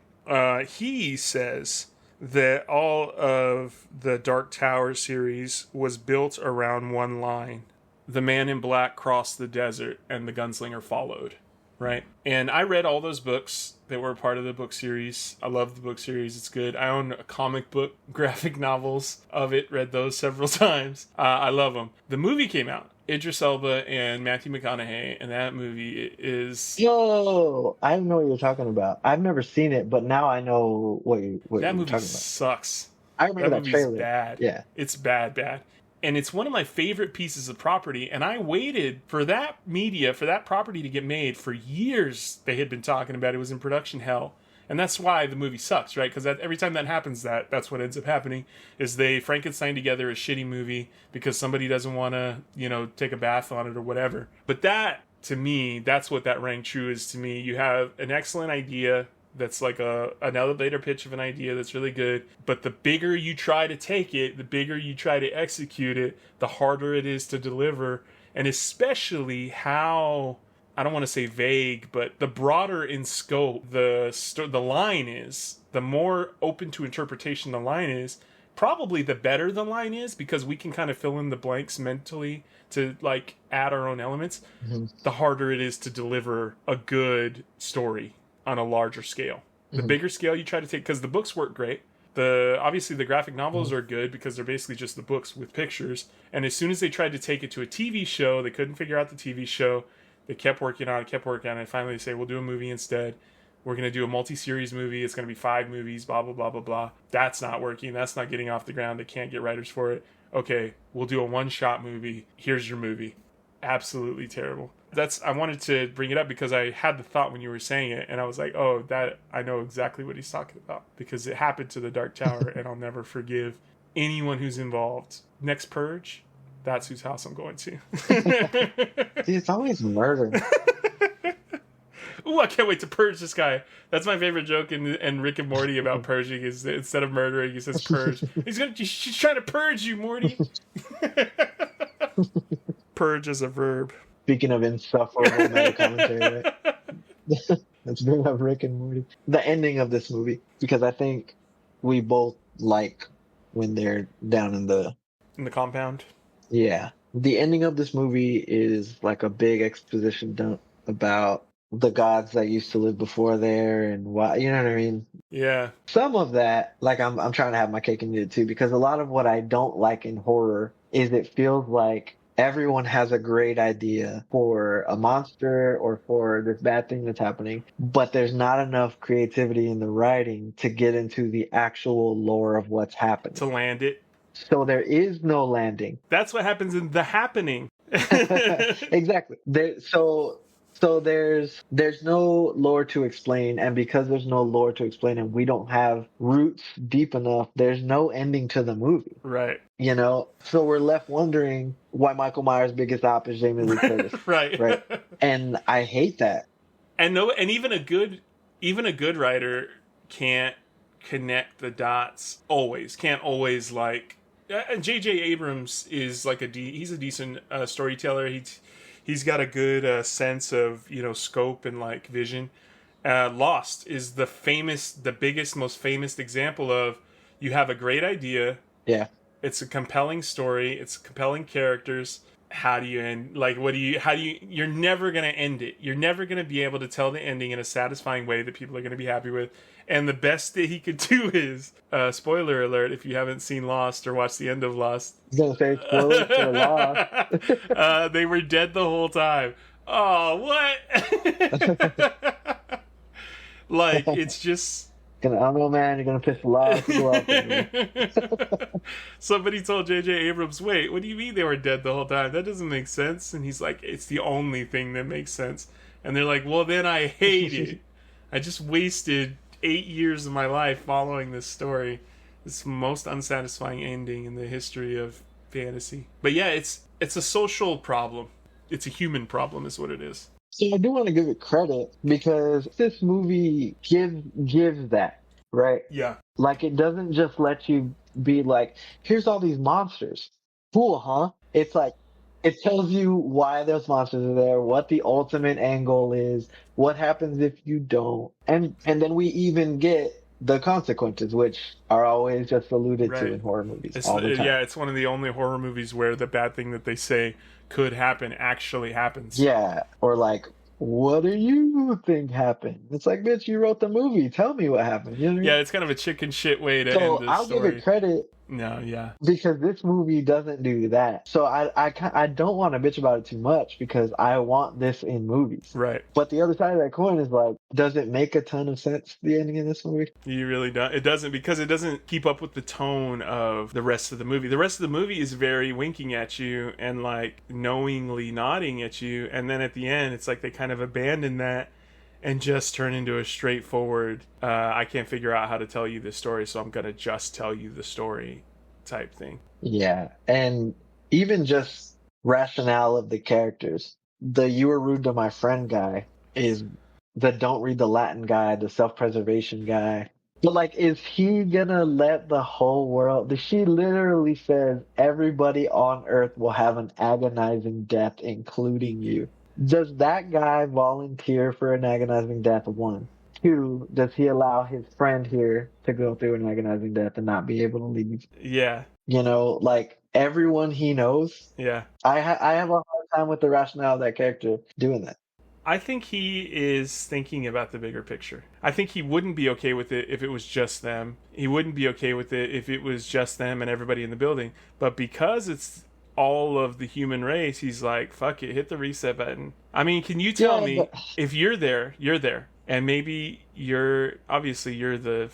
He says that all of the Dark Tower series was built around one line: the man in black crossed the desert and the gunslinger followed. right? And I read all those books that were part of the book series. I love the book series. It's good. I own a comic book graphic novels of it. Read those several times. I love them. The movie came out. Idris Elba and Matthew McConaughey, and that movie is... Yo, I know what you're talking about. I've never seen it, but now I know what you're that movie talking about. sucks. I remember that movie's trailer. bad. Yeah. It's bad. And it's one of my favorite pieces of property, and I waited for that property to get made for years. They had been talking about it. It was in production hell. And that's why the movie sucks, right? Because every time that happens, that's what ends up happening, is they Frankenstein together a shitty movie because somebody doesn't want to, take a bath on it or whatever. But that, to me, that's what that rang true is to me. You have an excellent idea that's like an elevator pitch of an idea that's really good, but the bigger you try to take it, the bigger you try to execute it, the harder it is to deliver. And especially how... I don't want to say vague, but the broader in scope the line is, the more open to interpretation the line is, probably the better the line is, because we can kind of fill in the blanks mentally to like add our own elements. Mm-hmm. The harder it is to deliver a good story on a larger scale. The mm-hmm. bigger scale you try to take, because the books work great. Obviously the graphic novels mm-hmm. are good because they're basically just the books with pictures. And as soon as they tried to take it to a TV show, they couldn't figure out the TV show. They kept working on it, and finally they say, we'll do a movie instead. We're going to do a multi-series movie. It's going to be 5 movies, blah, blah, blah, blah, blah. That's not working. That's not getting off the ground. They can't get writers for it. Okay, we'll do a one-shot movie. Here's your movie. Absolutely terrible. I wanted to bring it up because I had the thought when you were saying it, and I was like, oh, that I know exactly what he's talking about, because it happened to The Dark Tower, and I'll never forgive anyone who's involved. Next Purge, that's whose house I'm going to. See, it's always murder. Ooh, I can't wait to purge this guy. That's my favorite joke in Rick and Morty about purging, is that instead of murdering, he says purge. She's trying to purge you, Morty. Purge is a verb. Speaking of insufferable meta commentary, right? Let's bring up Rick and Morty. The ending of this movie, because I think we both like when they're down in the compound. Yeah. The ending of this movie is like a big exposition dump about the gods that used to live before there and why, you know what I mean? Yeah. Some of that, like I'm trying to have my cake and eat it too, because a lot of what I don't like in horror is it feels like everyone has a great idea for a monster or for this bad thing that's happening, but there's not enough creativity in the writing to get into the actual lore of what's happening. To land it. So there is no landing. That's what happens in The Happening. Exactly. So there's no lore to explain, and because there's no lore to explain and we don't have roots deep enough, there's no ending to the movie. Right. So we're left wondering why Michael Myers' biggest op is Jamie Lee Curtis. Right. And I hate that. And even a good writer can't connect the dots always. Can't always like. J.J. Abrams is like he's a decent storyteller. He's got a good sense of scope and like vision. Lost is the biggest, most famous example of you have a great idea. Yeah. It's a compelling story. It's compelling characters. How do you end? Like, you're never going to end it. You're never going to be able to tell the ending in a satisfying way that people are going to be happy with. And the best that he could do is, spoiler alert, if you haven't seen Lost or watched the end of Lost. I was going to say spoilers for Lost. They were dead the whole time. Oh, what? Like, it's just... I don't know, man. You're gonna piss a lot of people off. Somebody told J.J. Abrams, "Wait, what do you mean they were dead the whole time? That doesn't make sense." And he's like, "It's the only thing that makes sense." And they're like, "Well, then I hate it. I just wasted 8 years of my life following this story. It's the most unsatisfying ending in the history of fantasy." But yeah, it's a social problem. It's a human problem, is what it is. So I do want to give it credit because this movie gives that, right? Yeah. Like, it doesn't just let you be like, here's all these monsters. Cool, huh? It's like, it tells you why those monsters are there, what the ultimate end goal is, what happens if you don't. And then we even get the consequences, which are always just alluded to in horror movies all the time. Yeah, it's one of the only horror movies where the bad thing that they say could happen actually happens. Yeah, or like what do you think happened? It's like, bitch, you wrote the movie. Tell me what happened. You know what I Yeah, mean? it's kind of a chicken shit way to end So the I'll give it story. credit No, yeah. because this movie doesn't do that. So I don't want to bitch about it too much because I want this in movies. Right. But the other side of that coin is like, does it make a ton of sense, the ending of this movie? You really don't. It doesn't, because it doesn't keep up with the tone of the rest of the movie. The rest of the movie is very winking at you and like knowingly nodding at you, and then at the end, it's like they kind of abandon that and just turn into a straightforward. I can't figure out how to tell you this story, so I'm gonna just tell you the story, type thing. Yeah. And even just rationale of the characters. The "you were rude to my friend" guy is the "don't read the Latin" guy, the self-preservation guy. But like, is he gonna let the whole world? She literally says everybody on Earth will have an agonizing death, including you. Does that guy volunteer for an agonizing death? One. Two, does he allow his friend here to go through an agonizing death and not be able to leave? Yeah, You know, like everyone he knows. yeah. I have a hard time with the rationale of that character doing that. I think he is thinking about the bigger picture. I think he wouldn't be okay with it if it was just them. He wouldn't be okay with it if it was just them and everybody in the building. But because it's all of the human race, he's like, fuck it, hit the reset button. I mean, can you tell Yeah, me, but if you're there, you're there. And maybe you're the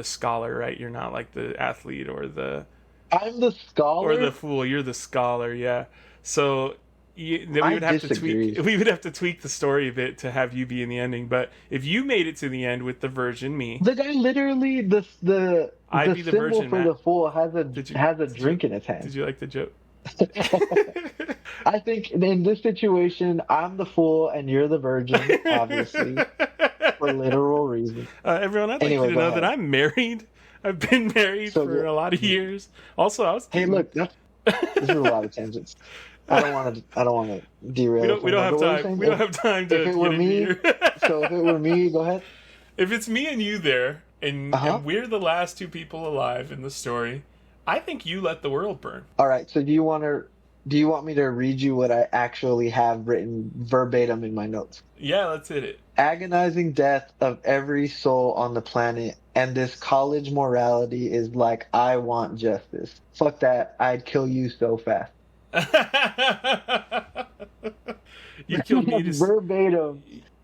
scholar, right? You're not like the athlete I'm the or the scholar. fool. You're the scholar, yeah. So then we I would have to tweak. disagree. We would have to tweak the story a bit to have you be in the ending. But if you made it to the end with the virgin me, The guy literally I'd the be the symbol virgin, for Matt. the fool has Did you? a Did you? drink in his Did hand. you like the joke? I think in this situation, I'm the fool and you're the virgin, obviously, for literal reasons. Everyone, I'd like you Anyway, to go know that ahead. I'm married. I've been married So, for a lot of years. Also, I was hey, dating. look, this is a lot of tangents. I don't want to derail it We from don't that. have But what were you time. saying? We don't have time If to it were get into me, your. so if it were me, go ahead. If it's me and you there, Uh and huh. we're the last two people alive in the story, I think you let the world burn. All right. So do you want me to read you what I actually have written verbatim in my notes? Yeah, let's hit it. Agonizing death of every soul on the planet, and this college morality is like, I want justice. Fuck that. I'd kill you so fast. You'd kill me That's to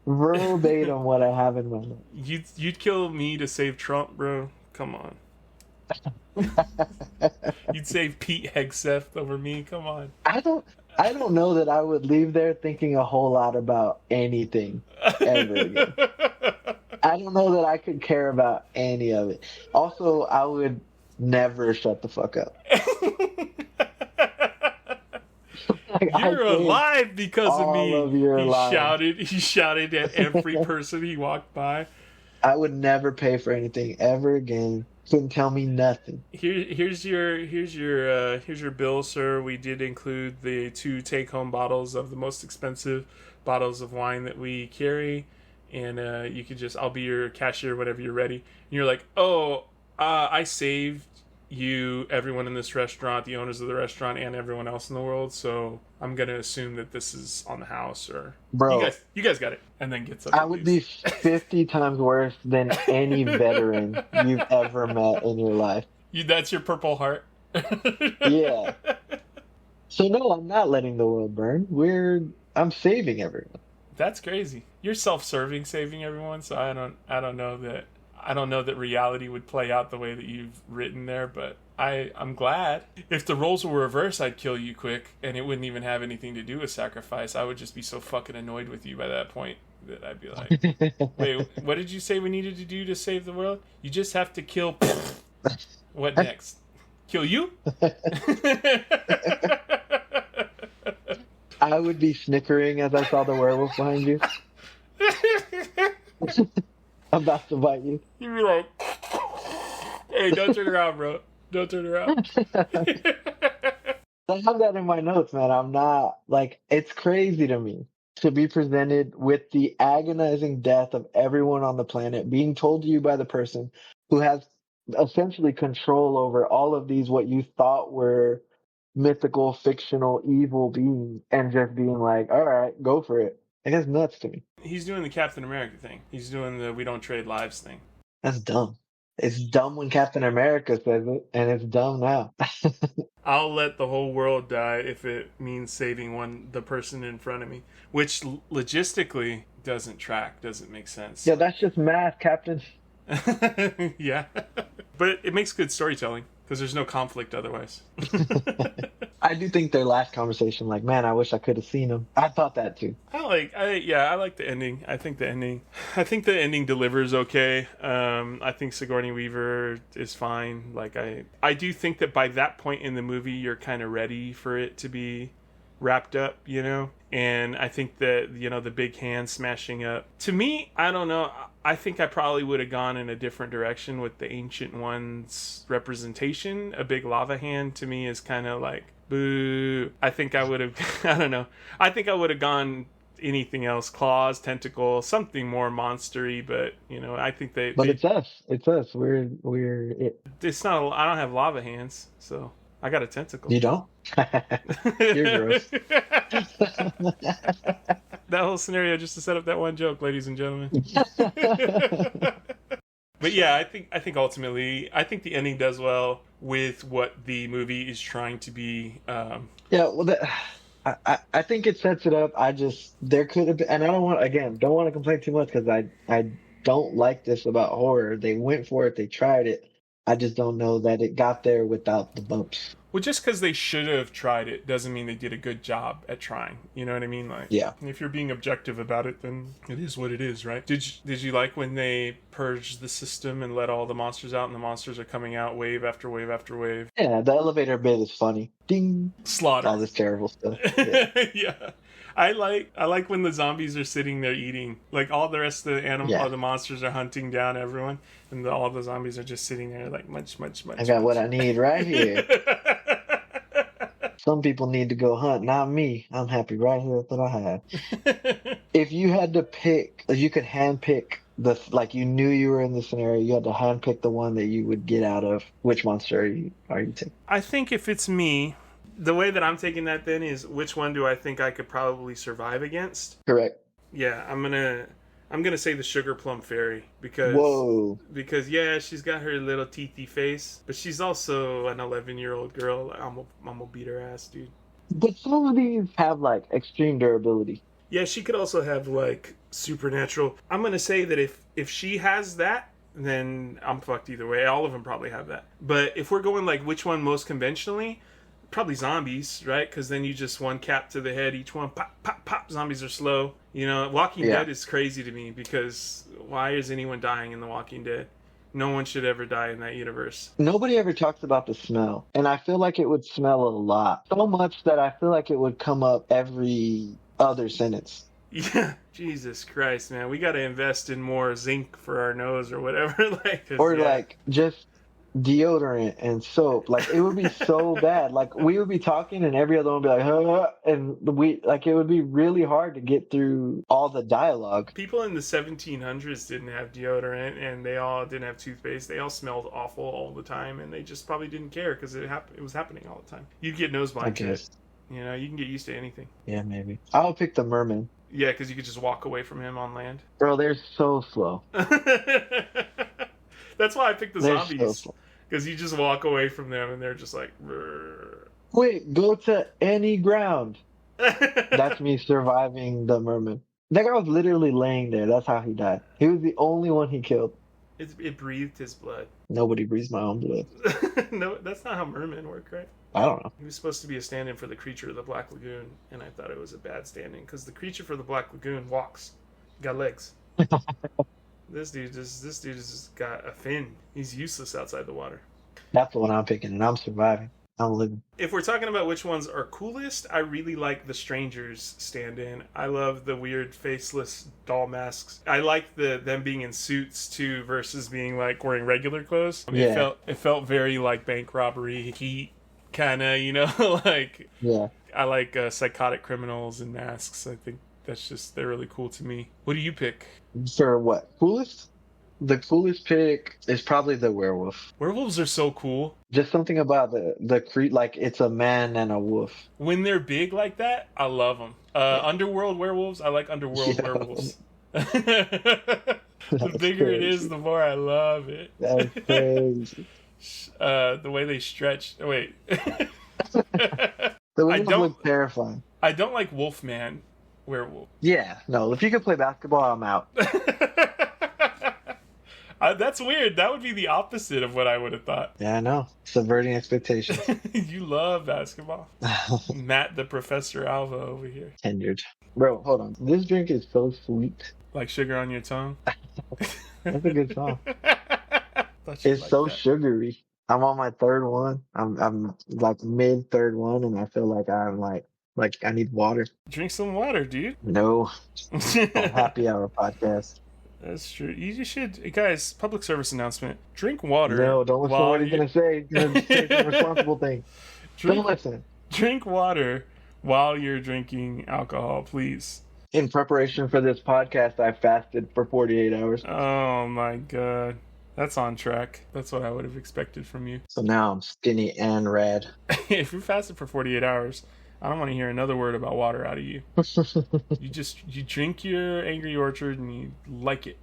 verbatim what I have in my notes. you'd kill me to save Trump, bro. Come on. You'd save Pete Hegseth over me. Come on. I don't know that I would leave there thinking a whole lot about anything ever again. I don't know that I could care about any of it. Also, I would never shut the fuck up. Like, I You're think alive because of all me. of your He lives. shouted. He shouted at every person he walked by. I would never pay for anything ever again. Couldn't tell me nothing. Here's your bill, sir. We did include the 2 take-home bottles of the most expensive bottles of wine that we carry, and you could I'll be your cashier whenever you're ready. And you're like, oh, I saved you, everyone in this restaurant, the owners of the restaurant, and everyone else in the world. So I'm gonna assume that this is on the house, or Bro, you guys got it. And then gets up. I and would leaves. be 50 times worse than any veteran you've ever met in your life. That's your Purple Heart. Yeah. So no, I'm not letting the world burn. I'm saving everyone. That's crazy. You're self-serving, saving everyone. So I don't know that reality would play out the way that you've written there. But I'm glad. If the roles were reversed, I'd kill you quick, and it wouldn't even have anything to do with sacrifice. I would just be so fucking annoyed with you by that point that I'd be like, wait, what did you say we needed to do to save the world? You just have to kill. What next? Kill you? I would be snickering as I saw the werewolf behind you. About to bite you. You'd be like, hey, don't turn around, bro. Don't turn around. I have that in my notes, man. I'm not like, it's crazy to me to be presented with the agonizing death of everyone on the planet being told to you by the person who has essentially control over all of these, what you thought were mythical, fictional, evil beings, and just being like, all right, go for it. Like, that's nuts to me. He's doing the Captain America thing. He's doing the we don't trade lives thing. That's dumb. It's dumb when Captain America says it, and it's dumb now. I'll let the whole world die if it means saving the person in front of me, which logistically doesn't track, doesn't make sense. Yeah, that's just math, Captain. Yeah. But it makes good storytelling because there's no conflict otherwise. I do think their last conversation, like, man, I wish I could have seen him. I thought that too. I like the ending. I think the ending delivers okay. I think Sigourney Weaver is fine. Like I do think that by that point in the movie, you're kind of ready for it to be wrapped up, you know? And I think that, you know, the big hand smashing up. To me, I don't know. I think I probably would have gone in a different direction with the Ancient One's representation. A big lava hand to me is kind of like, boo. I think I would have, I don't know. I think I would have gone anything else. Claws, tentacle, something more monstery, but, you know, I think But it's us. It's us. We're it. It's not, I don't have lava hands, so I got a tentacle. You don't? You're gross. That whole scenario just to set up that one joke, ladies and gentlemen. But yeah, I think ultimately, I think the ending does well with what the movie is trying to be. Yeah, well, I think it sets it up. There could have been, and I don't want to complain too much because I don't like this about horror. They went for it, they tried it. I just don't know that it got there without the bumps. Well, just because they should have tried it doesn't mean they did a good job at trying. You know what I mean? Like, yeah. If you're being objective about it, then it is what it is, right? Did you like when they purged the system and let all the monsters out, and the monsters are coming out wave after wave after wave? Yeah, the elevator bit is funny. Ding. Slaughter. All this terrible stuff. Yeah. Yeah. I like when the zombies are sitting there eating. Like all the rest of the all the monsters are hunting down everyone, and all the zombies are just sitting there like munch. I got what I need right here. Some people need to go hunt, not me. I'm happy right here with what I have. If you had to pick, if you could handpick like you knew you were in the scenario, you had to handpick the one that you would get out of. Which monster are you taking? I think if it's me, the way that I'm taking that then is which one do I think I could probably survive against? Correct. Yeah, I'm gonna say the Sugar Plum Fairy because yeah, she's got her little teethy face, but she's also an 11-year-old girl. I'm gonna beat her ass, dude. But some of these have like extreme durability. Yeah, she could also have like supernatural. I'm gonna say that if she has that, then I'm fucked either way. All of them probably have that. But if we're going like which one most conventionally, probably zombies, right? Because then you just one cap to the head, each one pop, pop, pop. Zombies are slow. You know, Walking Dead is crazy to me because why is anyone dying in The Walking Dead? No one should ever die in that universe. Nobody ever talks about the smell, and I feel like it would smell a lot, so much that I feel like it would come up every other sentence. Yeah, Jesus Christ, man, we got to invest in more zinc for our nose or whatever, like just deodorant and soap. Like it would be so bad. Like we would be talking and every other one would be like, huh, and it would be really hard to get through all the dialogue. People in the 1700s didn't have deodorant and they all didn't have toothpaste. They all smelled awful all the time and they just probably didn't care because it was happening all the time. You'd get nose blind. You know, you can get used to anything. Yeah, maybe. I would pick the merman. Yeah, because you could just walk away from him on land. Bro, they're so slow. That's why I picked the zombies. Because you just walk away from them and they're just like... Rrr. Wait, go to any ground. That's me surviving the merman. That guy was literally laying there. That's how he died. He was the only one he killed. It breathed his blood. Nobody breathes my own blood. No, that's not how mermen work, right? I don't know. He was supposed to be a stand-in for the creature of the Black Lagoon, and I thought it was a bad stand-in because the creature for the Black Lagoon walks. He got legs. This dude just got a fin. He's useless outside the water. That's the one I'm picking, and I'm surviving. I'm living. If we're talking about which ones are coolest, I really like the Strangers stand-in. I love the weird faceless doll masks. I like them being in suits too versus being like wearing regular clothes. It felt very like bank robbery heat kind of, you know, like I like psychotic criminals in masks. I think they're really cool to me. What do you pick? For what? Coolest? The coolest pick is probably the werewolf. Werewolves are so cool. Just something about the creep, like it's a man and a wolf. When they're big like that, I love them. Underworld werewolves, I like underworld Yeah, werewolves. The that's bigger it is, crazy. the more I love it. That's crazy. The way they stretch. Wait. The I werewolf don't. looks terrifying. I don't like Wolfman werewolf. Yeah, no. If you could play basketball, I'm out. That's weird. That would be the opposite of what I would have thought. Yeah, I know. Subverting expectations. You love basketball. Matt the Professor Alva over here. Tenured. Bro, hold on. This drink is so sweet. Like sugar on your tongue. That's a good song. Thought you'd It's like so that. sugary. I'm on my third one. I'm like mid third one, and I feel like I'm like I need water. Drink some water, dude. No, happy hour podcast. That's true. You should, guys. Public service announcement: drink water. No, don't listen to while what he's you gonna say. He's gonna say the responsible thing. drink, Don't listen. drink water while you're drinking alcohol, please. In preparation for this podcast, I fasted for 48 hours. Oh my god, that's on track. That's what I would have expected from you. So now I'm skinny and rad. If you're fasted for 48 hours, I don't want to hear another word about water out of you. You drink your Angry Orchard and you like it.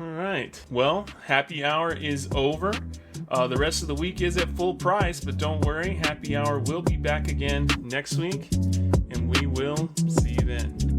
All right. Well, happy hour is over. The rest of the week is at full price, but don't worry. Happy hour will be back again next week, and we will see you then.